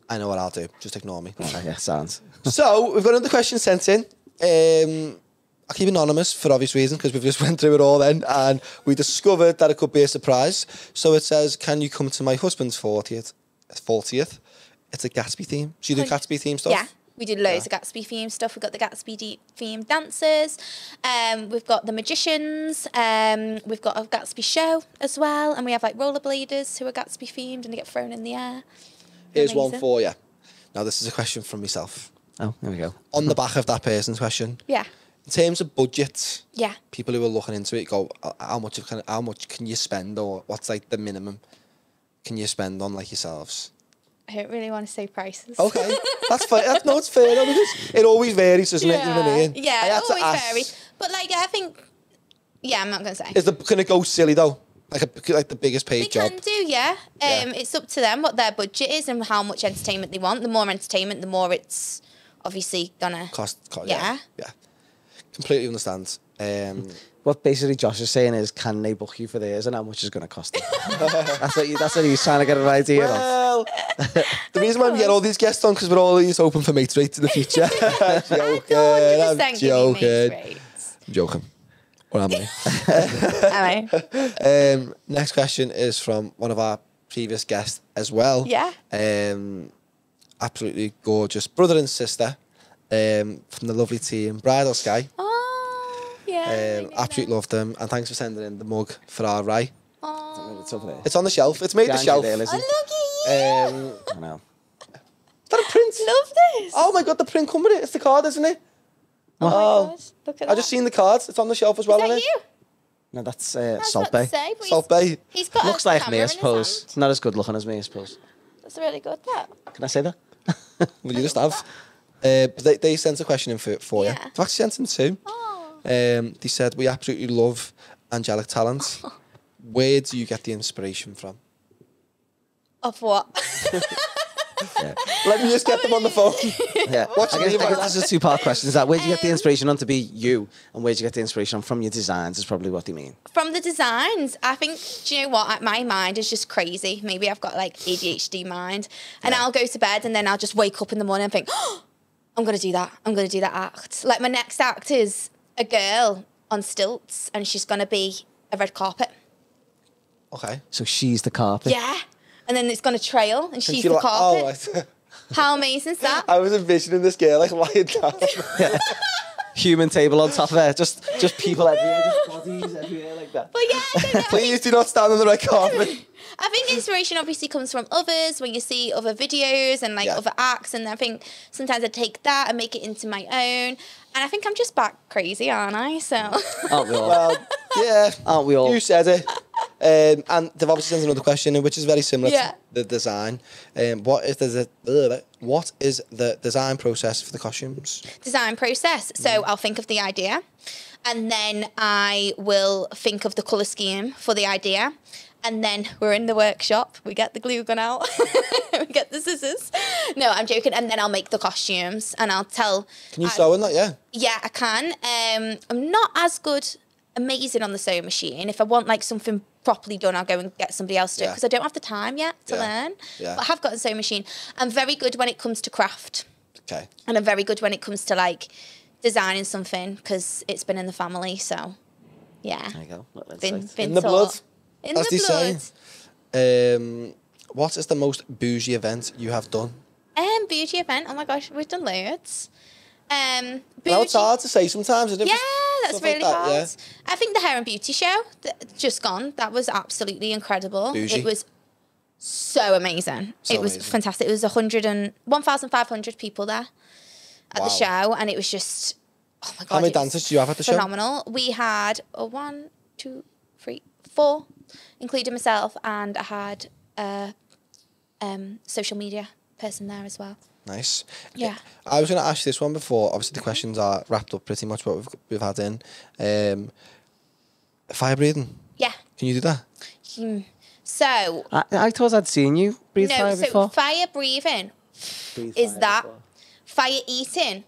I know what I'll do. Just ignore me. Yeah, sounds. So we've got another question sent in. I'll keep it anonymous for obvious reasons because we've just went through it all then, and we discovered that it could be a surprise. So it says, "Can you come to my husband's 40th? 40th? It's a Gatsby theme. So you do Gatsby theme stuff? Yeah. We do loads of Gatsby themed stuff. We've got the Gatsby themed dancers. We've got the magicians. We've got a Gatsby show as well. And we have like rollerbladers who are Gatsby themed and they get thrown in the air. Here's Amazing. one for you. Now, this is a question from myself. Oh, there we go. On the back of that person's question, Yeah. in terms of budgets, Yeah. people who are looking into it go, how much can you spend, or what's like the minimum can you spend on like yourselves? I don't really want to say prices. Okay, that's fair. No, it's fair though, because it always varies, doesn't it? You know what I mean? Yeah, I it had to always ask, varies. But like, I think, yeah, I'm not going to say. Can it go silly though? Like the biggest paid They job? can do, yeah. It's up to them what their budget is and how much entertainment they want. The more entertainment, the more it's obviously gonna Cost, yeah. yeah. Completely understand. What basically Josh is saying is, can they book you for theirs and how much is going to cost them? that's what he's trying to get an idea of. Well, the reason why we get all these guests on because we're always open for mates rates in the future. Joking. I'm 100% give you mates rates. I'm joking. Or am I? Am I? Next question is from one of our previous guests as well. Yeah. Absolutely gorgeous brother and sister from the lovely team Bridal Sky. Oh, yeah. Absolutely love them, and thanks for sending in the mug for our Rai. Oh, It's over there. It's on the shelf. It's made the Behind shelf. you there, Lizzie. look at you. Is I know. that a print? Love this. Oh my god, the print come with it. It's the card, isn't it? Oh, my gosh. Look at that. I just seen the cards. It's on the shelf as well, Is isn't that it? you? No, that's I was Salt about to Bay. say, but Salt Bay. He's got Looks a like camera me, I in his suppose. hand. Not as good looking as me, I suppose. That's really good, that. Can I say that? Well, you just have. But they sent a question in for you. Yeah. They've actually sent in two. Oh. They said, we absolutely love Angelic Talent. Where do you get the inspiration from? Of what? Let me just get them on the phone. Yeah. What's I the guess name of this is a two-part question. Is that where do you get the inspiration on to be you, and where do you get the inspiration from your designs? Is probably what they mean. From the designs, I think, do you know what? My mind is just crazy. Maybe I've got like ADHD mind. And I'll go to bed and then I'll just wake up in the morning and think, oh, I'm going to do that. I'm going to do that act. Like my next act is a girl on stilts and she's going to be a red carpet. Okay. So she's the carpet. Yeah. And then it's going to trail and she's she the like- carpet. Oh, How amazing is that? I was envisioning this girl like lying down. Human table on top of her. Just people everywhere. Just bodies everywhere like that. But yeah, I don't know. Please do not stand on the red carpet. I think inspiration obviously comes from others when you see other videos and like Yeah. other acts, and I think sometimes I take that and make it into my own. And I think I'm just back crazy, aren't I? So Aren't we all? Well, yeah. Aren't we all? You said it. And they've obviously sent another question, which is very similar Yeah. to the design. What is the design process for the costumes? design process. So I'll think of the idea, and then I will think of the colour scheme for the idea. And then we're in the workshop. We get the glue gun out. We get the scissors. No, I'm joking. And then I'll make the costumes, and I'll tell. Can you sew in that? Yeah. Yeah, I can. I'm not as amazing on the sewing machine. If I want like something properly done, I'll go and get somebody else to do it Yeah. because I don't have the time yet to Yeah. learn. Yeah. But I have got a sewing machine. I'm very good when it comes to craft, Okay. and I'm very good when it comes to like designing something because it's been in the family. So, yeah, There you go. Look, that's been nice. been In the taught. blood, In as the they blood. say. What is the most bougie event you have done? Beauty event. Oh my gosh, we've done loads. Well, it's Beauty- hard to say sometimes. Isn't it? Yeah, that's Stuff like really that, hard. yeah. I think the hair and beauty show just gone. That was absolutely incredible. Bougie. It was so amazing. So it was amazing. fantastic. It was 1,500 people there at Wow. the show, and it was just oh my god. How many it was dancers do you have at the show? phenomenal. We had 1, 2, 3, 4, including myself, and I had a social media person there as well. Nice. Yeah. I was going to ask you this one before. Obviously, the questions are wrapped up pretty much what we've had in. Fire breathing. Yeah. Can you do that? So I thought I'd seen you breathe no, fire so before. fire breathing Breathe is fire that before. fire eating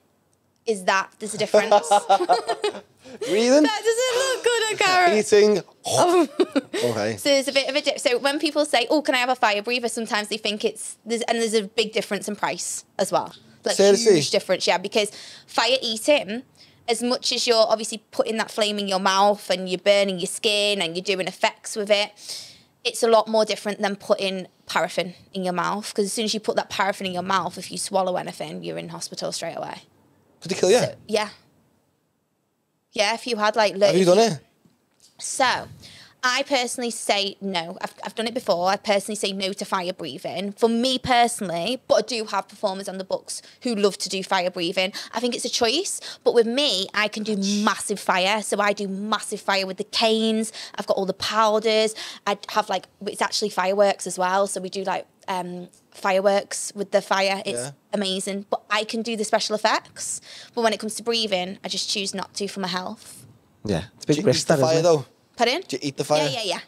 is that there's a difference. Breathing, That doesn't look good on camera. eating. Okay. So there's a bit of a dip. So when people say, "Oh, can I have a fire breather?" Sometimes they think there's a big difference in price as well. Like Seriously? huge difference, yeah. Because fire eating, as much as you're obviously putting that flame in your mouth and you're burning your skin and you're doing effects with it, it's a lot more different than putting paraffin in your mouth, because as soon as you put that paraffin in your mouth, if you swallow anything, you're in hospital straight away. Could they kill you? So, yeah. Yeah, if you had like... Have you done it? So, I personally say no. I've done it before. I personally say no to fire breathing. For me personally, but I do have performers on the books who love to do fire breathing. I think it's a choice. But with me, I can do massive fire. So I do massive fire with the canes. I've got all the powders. I have like, it's actually fireworks as well. So we do like fireworks with the fire. It's amazing. But I can do the special effects. But when it comes to breathing, I just choose not to for my health. Yeah, it's a big Do you risk, eat the that, fire isn't it? though? Pardon? Do you eat the fire? Yeah.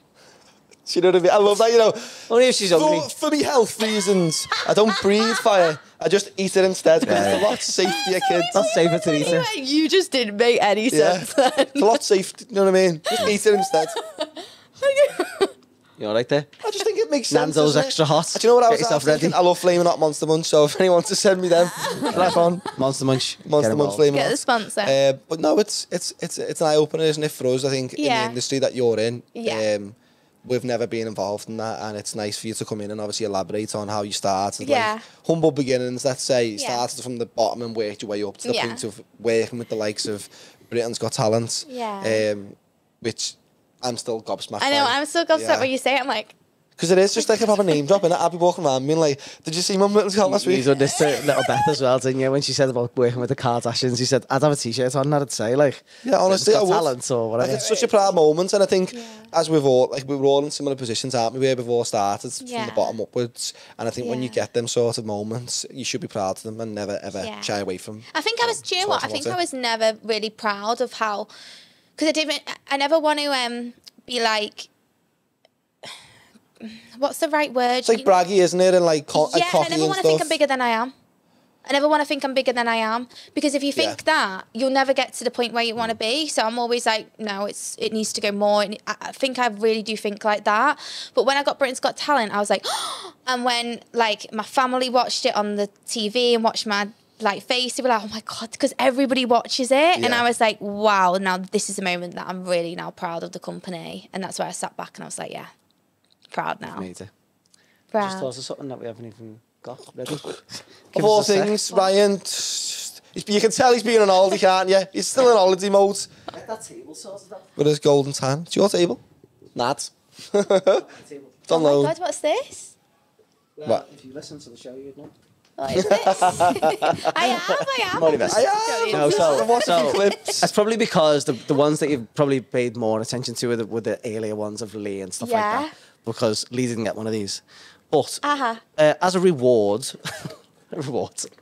Do you know what I mean? I love that, you know. Only if she's hungry. For me health reasons, I don't breathe fire. I just eat it instead because it's a lot safer for your kids. That's safer to eat it. You just didn't make any sense then. It's a lot safer, you know what I mean? Just eat it instead. You all right there? I just think it makes sense. Nando's doesn't it? extra hot. Do you know what I Get was yourself thinking? ready. I love Flaming Hot Monster Munch, so if anyone wants to send me them, crack on. Monster Munch. Monster Get Munch involved. Flaming Get Hot. the sponsor. But no, it's an eye opener, isn't it, for us? I think in the industry that you're in, we've never been involved in that, and it's nice for you to come in and obviously elaborate on how you started. Like humble beginnings, let's say. You started from the bottom and worked your way up to the point of working with the likes of Britain's Got Talent. Which I'm still gobsmacked. I know, by. I'm still gobsmacked when you say it. I'm like, because it is just like a proper name drop, and I'll be walking around being like, "Did you see Mum Little Girl last week?" You done this to little Beth as well, didn't you? When she said about working with the Kardashians, she said, "I'd have a T-shirt on, and I'd say like, yeah, honestly, got I would. talent or whatever." Like, it's such a proud moment, and I think as we've all, like, we were all in similar positions, aren't we? Where we've all started from the bottom upwards, and I think when you get them sort of moments, you should be proud of them and never ever shy away from. I think I was. Do you know what? I think I was never really proud of how, because I never want to be like. What's the right word? It's like braggy, isn't it? And like, cocky I never want to think I'm bigger than I am. I never want to think I'm bigger than I am, because if you think that, you'll never get to the point where you want to be. So I'm always like, no, it needs to go more. I think I really do think like that. But when I got Britain's Got Talent, I was like, and when like my family watched it on the TV and watched my like face, they were like, oh my God, because everybody watches it. And I was like, wow, now this is the moment that I'm really now proud of the company. And that's where I sat back and I was like, yeah. Proud now. Proud. Just thought of something that we haven't even got ready. Of all things, Ryan, you can tell he's been on holiday, can't you? He's still in holiday mode. Get that table sorted out. With his golden tan. It's your table? Nads. Oh my God, what's this? Well, if you listen to the show, you'd know. What is this? I am. No, so that's probably because the ones that you've probably paid more attention to were the earlier ones of Lee and stuff like that. Because Lee didn't get one of these. But as a reward,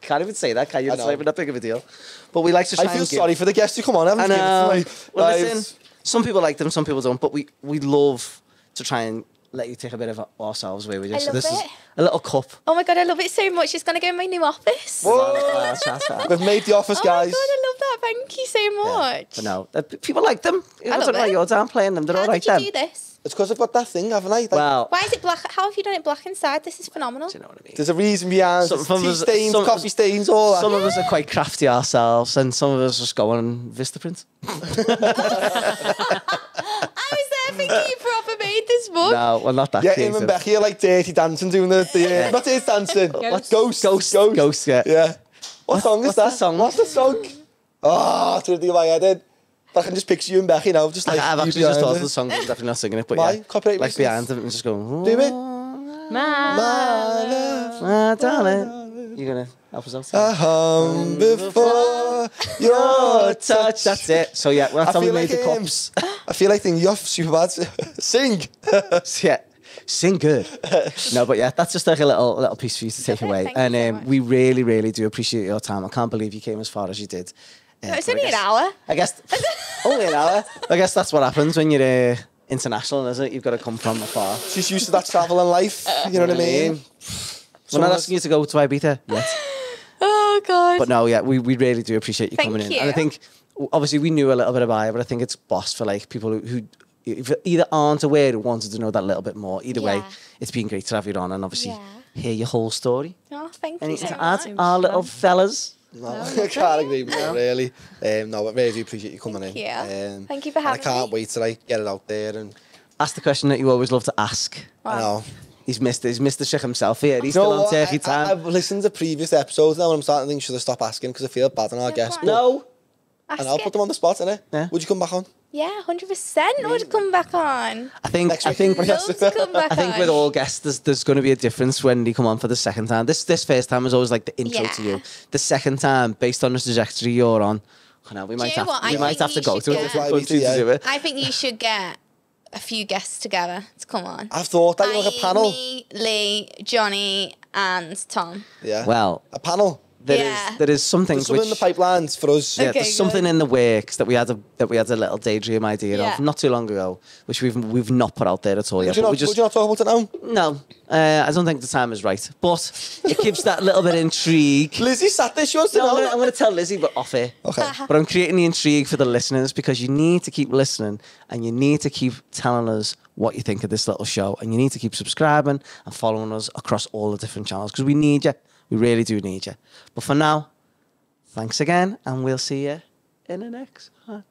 can't even say that, can you? It's not even that big of a deal. But we like to try I feel sorry for the guests who come on. I haven't given it to me. Well, listen, some people like them, some people don't. But we love to try and let you take a bit of ourselves away with you. I so love this it. is a little cup. Oh my God, I love it so much. It's going to go in my new office. Whoa. We've made the office, guys. Oh my God, I love that. Thank you so much. But no, people like them. I love it. You're down playing them. They're all right How then. did you do this? It's because I've got that thing, haven't I? Like, Well, Why is it black? How have you done it black inside? This is phenomenal. do you know what I mean? there's a reason behind it. Tea stains, coffee stains, all that. Some of us are quite crafty ourselves, and some of us just go on Vistaprint. I was there thinking you proper made this mug. No, well, not that. Yeah, creative. him and Becky are like dirty dancing, doing the not dirty dancing. Ghost. Yeah. What song is What's that? the song? What's the song? Oh, it's really my head in. But I can just picture you and Becky now, just like. I've you actually just thought behind of the it. song, but I'm definitely not singing it. But Why? yeah, Copyright like reasons? behind them and just going. Do it. My love. My darling, you're gonna help us out. Before your touch. That's it. So yeah, well, that's how we made the cups. I feel like thinking you're super bad. Sing. Yeah, sing good. No, but yeah, that's just like a little piece for you to take Okay, away. thank you so And much. we really, really do appreciate your time. I can't believe you came as far as you did. No, it's but only I an guess- hour. I guess only an hour. I guess that's what happens when you're international, isn't it? You've got to come from afar. She's used to that travel in life. You know what I mean? We're not asking you to go to Ibiza yet. Oh God. But no, yeah, we really do appreciate you Thank coming in. you. And I think, obviously, we knew a little bit about it, but I think it's boss for like people who either aren't aware or wanted to know that little bit more. Either way, Yeah. it's been great to have you on and obviously Yeah. hear your whole story. Oh, thank you Anything so to add, much. our little fellas? No, I can't agree more, really. No, I really do appreciate you coming Thank in. you. Thank you for and having I can't me. wait to like get it out there and ask the question that you always love to ask. I know. He's Mr. Chick himself here. He's You know still on what? turkey time. I've listened to previous episodes now and I'm starting to think, should I stop asking because I feel bad on our guests. go on. No. Ask And I'll it. put them on the spot, innit? Yeah. Would you come back on? Yeah, 100% would come back on. I think Next week. Love to come back I think on. with all guests, there's going to be a difference when they come on for the second time. This first time is always like the intro to Yeah. you. The second time, based on the trajectory you're on, we might you know have what? I we might think have to you go should to get- it. Go to it. I think you should get a few guests together to come on. I've thought that, like a panel. Me, Lee, Johnny, and Tom. Yeah. Well, a panel. Yeah. there is something There's something in the pipelines for us. yeah, Okay, there's something good. in the works that we had a little daydream idea Yeah. of not too long ago, which we've not put out there at all yet. Would you, but not, we just would you not talk about it now? no, I don't think the time is right. But it gives that little bit of intrigue. Lizzie sat there, she wants to No, know. I'm going to tell Lizzie, but off here. Okay. But I'm creating the intrigue for the listeners because you need to keep listening and you need to keep telling us what you think of this little show and you need to keep subscribing and following us across all the different channels because we need you. We really do need you. But for now, thanks again and we'll see you in the next one.